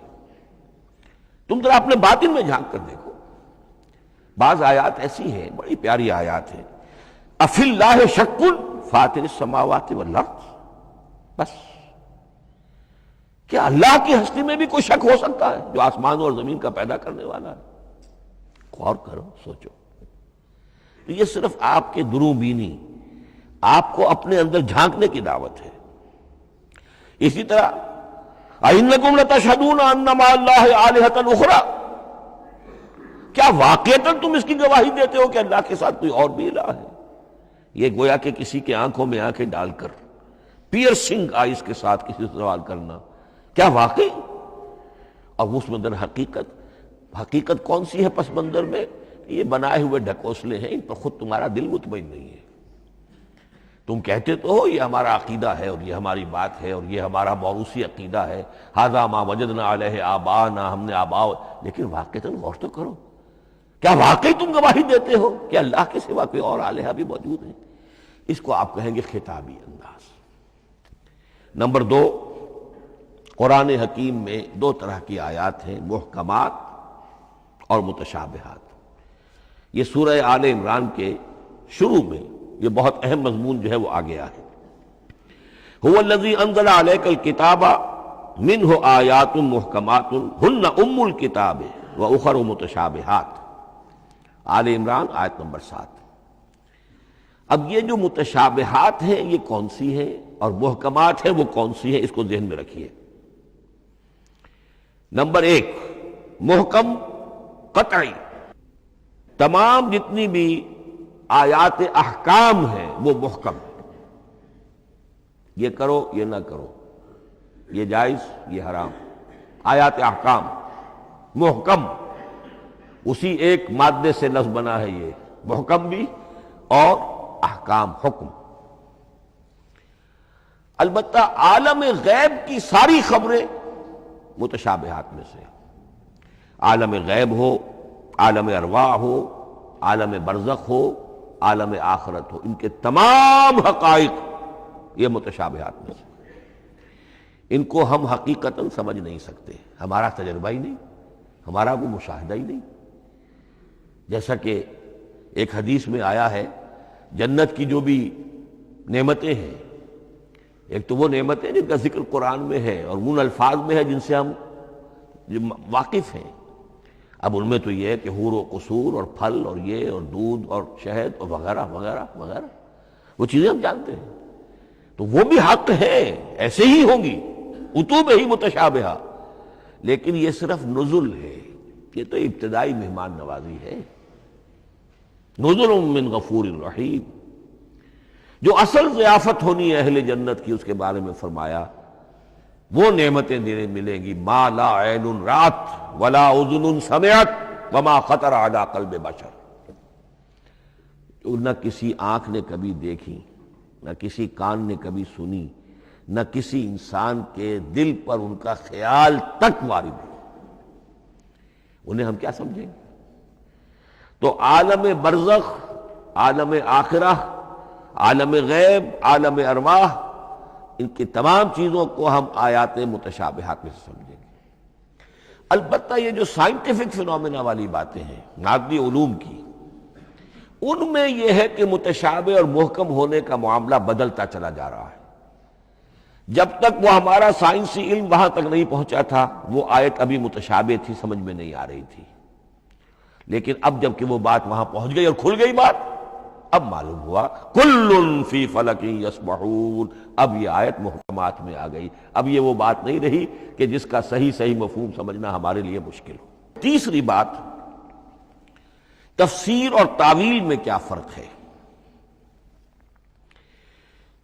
تم ذرا اپنے باطن میں جھانک کر دیکھو۔ بعض آیات ایسی ہیں، بڑی پیاری آیات ہیں، افی اللہ شک فاطر السماوات والارض، بس کیا اللہ کی ہستی میں بھی کوئی شک ہو سکتا ہے جو آسمان اور زمین کا پیدا کرنے والا ہے؟ غور کرو، سوچو۔ تو یہ صرف آپ کے دروں بینی، آپ کو اپنے اندر جھانکنے کی دعوت ہے۔ اسی طرح اَإِنَّكُمْ لَتَشْهَدُونَ أَنَّ مَعَ اللَّهِ آلِهَةً أُخْرَىٰ، کیا واقعتاً تم اس کی گواہی دیتے ہو کہ اللہ کے ساتھ کوئی اور بھی الہ ہے؟ یہ گویا کہ کسی کے آنکھوں میں آنکھیں ڈال کر پیئرسنگ آئیز کے ساتھ کسی سے سوال کرنا، کیا واقعی؟ اور اس میں در حقیقت کون سی ہے پس منظر میں؟ یہ بنائے ہوئے ڈھکوسلے ہیں، ان پر خود تمہارا دل مطمئن نہیں ہے۔ تم کہتے تو ہو یہ ہمارا عقیدہ ہے اور یہ ہماری بات ہے اور یہ ہمارا موروثی عقیدہ ہے، ھذا ما وجدنا علیہ آباءنا، ہم نے آباء، لیکن واقعتاً غور تو کرو، کیا واقعی تم گواہی دیتے ہو کہ اللہ کے سوا کوئی اور الہ بھی موجود ہے؟ اس کو آپ کہیں گے خطابی انداز۔ نمبر 2، قرآن حکیم میں 2 طرح کی آیات ہیں، محکمات اور متشابہات۔ یہ سورہ آل عمران کے شروع میں یہ بہت اہم مضمون جو ہے وہ آ گیا ہے۔ هو الذی انزل علیک الکتاب منہ آیات محکمات ہن ام الکتاب واخر متشابہات، آل عمران آیت نمبر 7۔ اب یہ جو متشابہات ہیں یہ کون سی ہیں اور محکمات ہیں وہ کون سی ہیں، اس کو ذہن میں رکھیے۔ نمبر 1، محکم قطعی، تمام جتنی بھی آیات احکام ہیں وہ محکم ہیں، یہ کرو یہ نہ کرو، یہ جائز یہ حرام، آیات احکام محکم، اسی ایک مادے سے لفظ بنا ہے یہ، محکم بھی اور احکام حکم۔ البتہ عالم غیب کی ساری خبریں متشابہات میں سے، عالم غیب ہو، عالم ارواح ہو، عالم برزخ ہو، عالم آخرت ہو، ان کے تمام حقائق یہ متشابہات میں سے، ان کو ہم حقیقتاً سمجھ نہیں سکتے، ہمارا تجربہ ہی نہیں، ہمارا کوئی مشاہدہ ہی نہیں۔ جیسا کہ ایک حدیث میں آیا ہے، جنت کی جو بھی نعمتیں ہیں، ایک تو وہ نعمتیں جن کا ذکر قرآن میں ہے اور ان الفاظ میں ہے جن سے ہم واقف ہیں۔ اب ان میں تو یہ ہے کہ حور و قصور اور پھل اور یہ اور دودھ اور شہد اور وغیرہ وغیرہ وغیرہ، وہ چیزیں ہم جانتے ہیں، تو وہ بھی حق ہے، ایسے ہی ہوں گی، اتوب ہی متشابہہ، لیکن یہ صرف نزل ہے، یہ تو ابتدائی مہمان نوازی ہے۔ نزل من غفور رحیم، جو اصل ضیافت ہونی ہے اہل جنت کی، اس کے بارے میں فرمایا وہ نعمتیں دینے ملیں گی، ما لا عین رات ولا اذن سمعت وما خطر علی قلب بشر، جو نہ کسی آنکھ نے کبھی دیکھی، نہ کسی کان نے کبھی سنی، نہ کسی انسان کے دل پر ان کا خیال تک وارد ہو، انہیں ہم کیا سمجھیں گے؟ تو عالم برزخ، عالم آخرہ، عالم غیب، عالم ارواح، ان کی تمام چیزوں کو ہم آیات متشابہات میں سے سمجھیں گے۔ البتہ یہ جو سائنٹیفک فنومینا والی باتیں ہیں مادی علوم کی، ان میں یہ ہے کہ متشابہ اور محکم ہونے کا معاملہ بدلتا چلا جا رہا ہے۔ جب تک وہ ہمارا سائنسی علم وہاں تک نہیں پہنچا تھا، وہ آیت ابھی متشابہ تھی، سمجھ میں نہیں آ رہی تھی، لیکن اب جب کہ وہ بات وہاں پہنچ گئی اور کھل گئی بات، اب معلوم ہوا کل فی فلک یسبحون، اب یہ آیت محکمات میں آ گئی، اب یہ وہ بات نہیں رہی کہ جس کا صحیح مفہوم سمجھنا ہمارے لیے مشکل ہو۔ تیسری بات، تفسیر اور تعویل میں کیا فرق ہے؟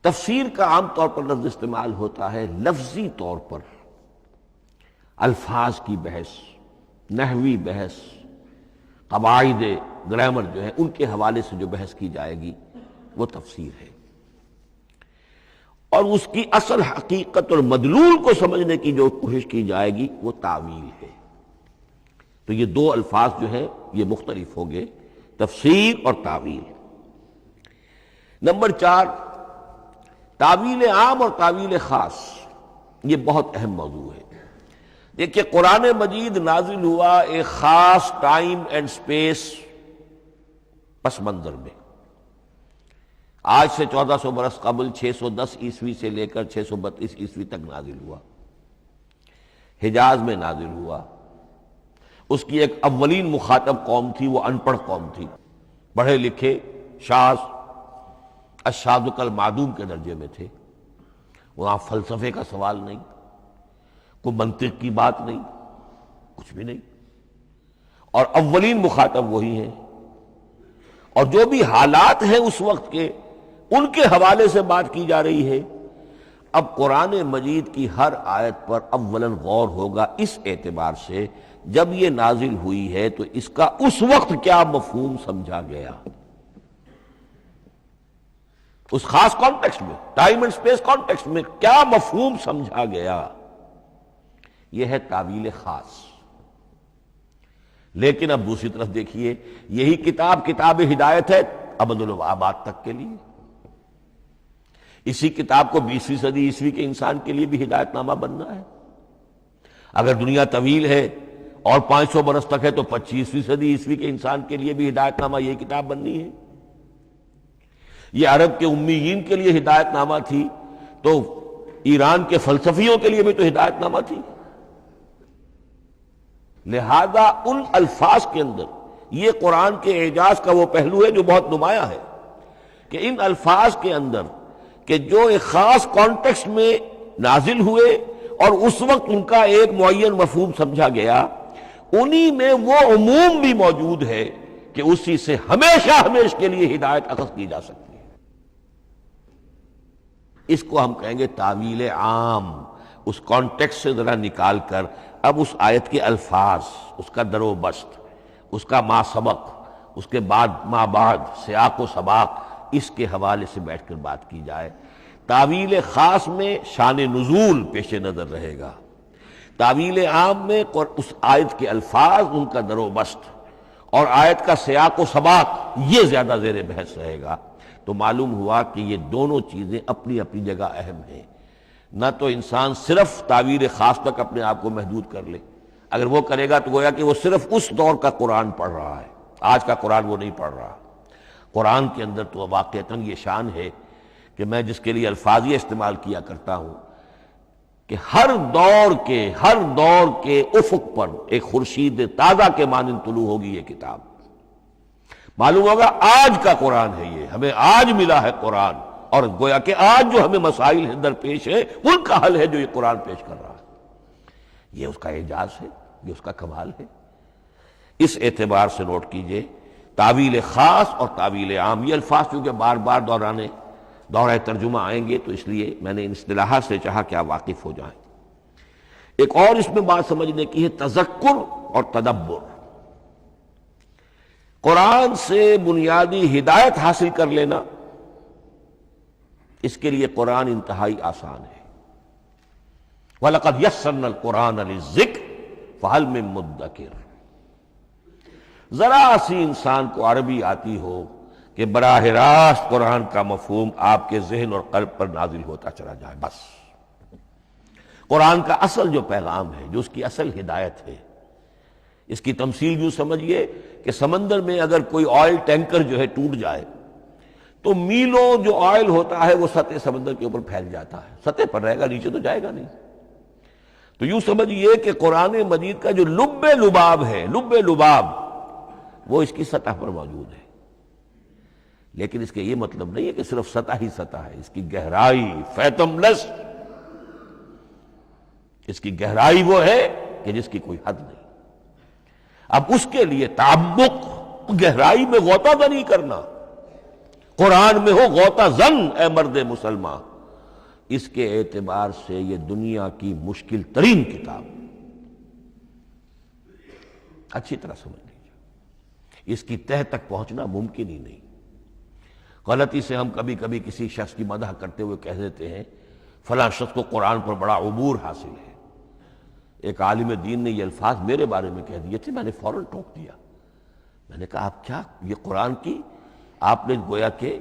تفسیر کا عام طور پر لفظ استعمال ہوتا ہے لفظی طور پر، الفاظ کی بحث، نحوی بحث، قواعد گرامر جو ہے ان کے حوالے سے جو بحث کی جائے گی وہ تفسیر ہے، اور اس کی اصل حقیقت اور مدلول کو سمجھنے کی جو کوشش کی جائے گی وہ تعویل ہے۔ تو یہ دو الفاظ جو ہیں یہ مختلف ہوں گے، تفسیر اور تعویل۔ نمبر 4، تعویل عام اور تعویل خاص، یہ بہت اہم موضوع ہے۔ دیکھیے قرآن مجید نازل ہوا ایک خاص ٹائم اینڈ سپیس پس منظر میں، آج سے 1400 برس قبل 610 عیسوی سے لے کر 632 عیسوی تک نازل ہوا، حجاز میں نازل ہوا۔ اس کی ایک اولین مخاطب قوم تھی، وہ ان پڑھ قوم تھی، پڑھے لکھے شاذ الشاذ کالمعدوم کے درجے میں تھے، وہاں فلسفے کا سوال نہیں، کوئی منطق کی بات نہیں، کچھ بھی نہیں، اور اولین مخاطب وہی ہیں، اور جو بھی حالات ہیں اس وقت کے ان کے حوالے سے بات کی جا رہی ہے۔ اب قرآن مجید کی ہر آیت پر اولاً غور ہوگا اس اعتبار سے، جب یہ نازل ہوئی ہے تو اس کا اس وقت کیا مفہوم سمجھا گیا، اس خاص کانٹیکسٹ میں، ٹائم اینڈ سپیس کانٹیکسٹ میں کیا مفہوم سمجھا گیا، یہ ہے تعویل خاص۔ لیکن اب دوسری طرف دیکھیے، یہی کتاب ہدایت ہے ابد الآباد تک کے لیے، اسی کتاب کو 20ویں صدی عیسوی کے انسان کے لیے بھی ہدایت نامہ بننا ہے۔ اگر دنیا طویل ہے اور 500 برس تک ہے تو 25ویں صدی عیسوی کے انسان کے لیے بھی ہدایت نامہ یہی کتاب بننی ہے۔ یہ عرب کے امیین کے لیے ہدایت نامہ تھی تو ایران کے فلسفیوں کے لیے بھی تو ہدایت نامہ تھی۔ لہذا ان الفاظ کے اندر یہ قرآن کے اعجاز کا وہ پہلو ہے جو بہت نمایاں ہے کہ ان الفاظ کے اندر کہ جو ایک خاص کانٹیکسٹ میں نازل ہوئے اور اس وقت ان کا ایک معین مفہوم سمجھا گیا، انہی میں وہ عموم بھی موجود ہے کہ اسی سے ہمیشہ کے لیے ہدایت اخذ کی جا سکتی ہے۔ اس کو ہم کہیں گے تعویل عام، اس کانٹیکس سے ذرا نکال کر اب اس آیت کے الفاظ، اس کا در و بست، اس کا ما سبق، اس کے بعد ما بعد، سیاق و سباق، اس کے حوالے سے بیٹھ کر بات کی جائے۔ تعویل خاص میں شان نزول پیش نظر رہے گا، تعویل عام میں اس آیت کے الفاظ، ان کا در و بست اور آیت کا سیاق و سباق، یہ زیادہ زیر بحث رہے گا۔ تو معلوم ہوا کہ یہ دونوں چیزیں اپنی اپنی جگہ اہم ہیں۔ نہ تو انسان صرف تعویل خاص تک اپنے آپ کو محدود کر لے، اگر وہ کرے گا تو گویا کہ وہ صرف اس دور کا قرآن پڑھ رہا ہے، آج کا قرآن وہ نہیں پڑھ رہا۔ قرآن کے اندر تو واقعتاً یہ شان ہے کہ میں جس کے لیے الفاظ یہ استعمال کیا کرتا ہوں کہ ہر دور کے افق پر ایک خورشید تازہ کے مانند طلوع ہوگی یہ کتاب۔ معلوم ہوگا آج کا قرآن ہے، یہ ہمیں آج ملا ہے قرآن، اور گویا کہ آج جو ہمیں مسائل درپیش ہے ان کا حل ہے جو یہ قرآن پیش کر رہا ہے۔ یہ اس کا اعجاز ہے، یہ اس کا کمال ہے۔ اس اعتبار سے نوٹ کیجئے تعویل خاص اور تعویل عام، یہ الفاظ چونکہ بار بار دورہ ترجمہ آئیں گے تو اس لیے میں نے ان اصطلاحات سے چاہا کہ آپ واقف ہو جائیں۔ ایک اور اس میں بات سمجھنے کی ہے تذکر اور تدبر۔ قرآن سے بنیادی ہدایت حاصل کر لینا، اس کے لیے قرآن انتہائی آسان ہے۔ وَلَقَدْ يَسَّرْنَا الْقُرْآنَ لِلذِّكْرِ فَهَلْ مِن مُدَّكِرٍ۔ ذرا سی انسان کو عربی آتی ہو کہ براہ راست قرآن کا مفہوم آپ کے ذہن اور قلب پر نازل ہوتا چلا جائے، بس قرآن کا اصل جو پیغام ہے، جو اس کی اصل ہدایت ہے، اس کی تمثیل یوں سمجھیے کہ سمندر میں اگر کوئی آئل ٹینکر جو ہے ٹوٹ جائے تو میلوں جو آئل ہوتا ہے وہ سطح سمندر کے اوپر پھیل جاتا ہے، سطح پر رہے گا، نیچے تو جائے گا نہیں۔ تو یوں سمجھیے کہ قرآن مجید کا جو لب لباب ہے، لب لباب، وہ اس کی سطح پر موجود ہے، لیکن اس کے یہ مطلب نہیں ہے کہ صرف سطح ہی سطح ہے، اس کی گہرائی فیتم لس، اس کی گہرائی وہ ہے کہ جس کی کوئی حد نہیں۔ اب اس کے لیے تعمق، گہرائی میں غوطہ زنی کرنا، قرآن میں ہو غوطہ زن اے مرد مسلمان، اس کے اعتبار سے یہ دنیا کی مشکل ترین کتاب، اچھی طرح سمجھ لیجیے، اس کی تہہ تک پہنچنا ممکن ہی نہیں۔ غلطی سے ہم کبھی کبھی کسی شخص کی مدح کرتے ہوئے کہہ دیتے ہیں فلاں شخص کو قرآن پر بڑا عبور حاصل ہے۔ ایک عالم دین نے یہ الفاظ میرے بارے میں کہہ دیے تھے، میں نے فوراً ٹوک دیا۔ میں نے کہا آپ کیا، یہ قرآن کی آپ نے گویا کہ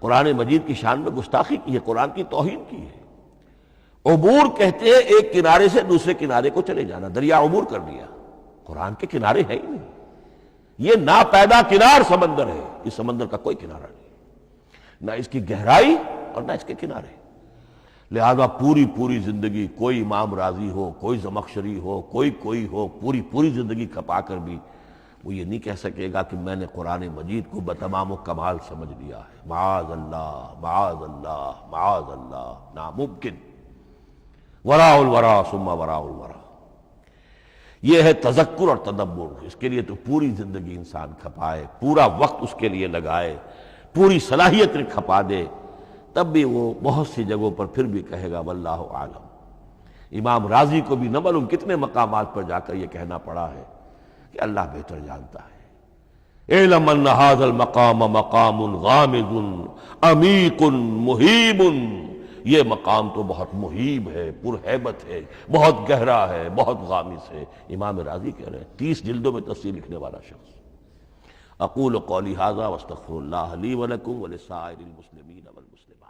قرآن مجید کی شان میں گستاخی کی ہے، قرآن کی توہین کی ہے۔ عبور کہتے ہیں ایک کنارے سے دوسرے کنارے کو چلے جانا، دریا عبور کر دیا، قرآن کے کنارے ہے ہی نہیں، یہ ناپیدا کنار سمندر ہے، اس سمندر کا کوئی کنارہ نہیں، نہ اس کی گہرائی اور نہ اس کے کنارے۔ لہذا پوری زندگی کوئی امام راضی ہو، کوئی زمخشری ہو، کوئی ہو، پوری زندگی کھپا کر بھی وہ یہ نہیں کہہ سکے گا کہ میں نے قرآن مجید کو بتمام و کمال سمجھ لیا ہے۔ معاذ اللہ، معاذ اللہ، معاذ اللہ، ناممکن۔ وراء الورا ثم وراء الورا، یہ ہے تذکر اور تدبر۔ اس کے لیے تو پوری زندگی انسان کھپائے، پورا وقت اس کے لیے لگائے، پوری صلاحیت کھپا دے، تب بھی وہ بہت سی جگہوں پر پھر بھی کہے گا واللہ عالم۔ امام رازی کو بھی نہ معلوم کتنے مقامات پر جا کر یہ کہنا پڑا ہے کہ اللہ بہتر جانتا ہے۔ اعلم ان ھذا المقام مقام غامض عمیق محیب، یہ مقام تو بہت محیب ہے، پرہیبت ہے، بہت گہرا ہے، بہت غامض ہے۔ امام رازی کہہ رہے ہیں، 30 جلدوں میں تفسیر لکھنے والا شخص۔ اقول قولی ھذا واستغفر اللہ لی ولکم ولسائر المسلمین والمسلمات۔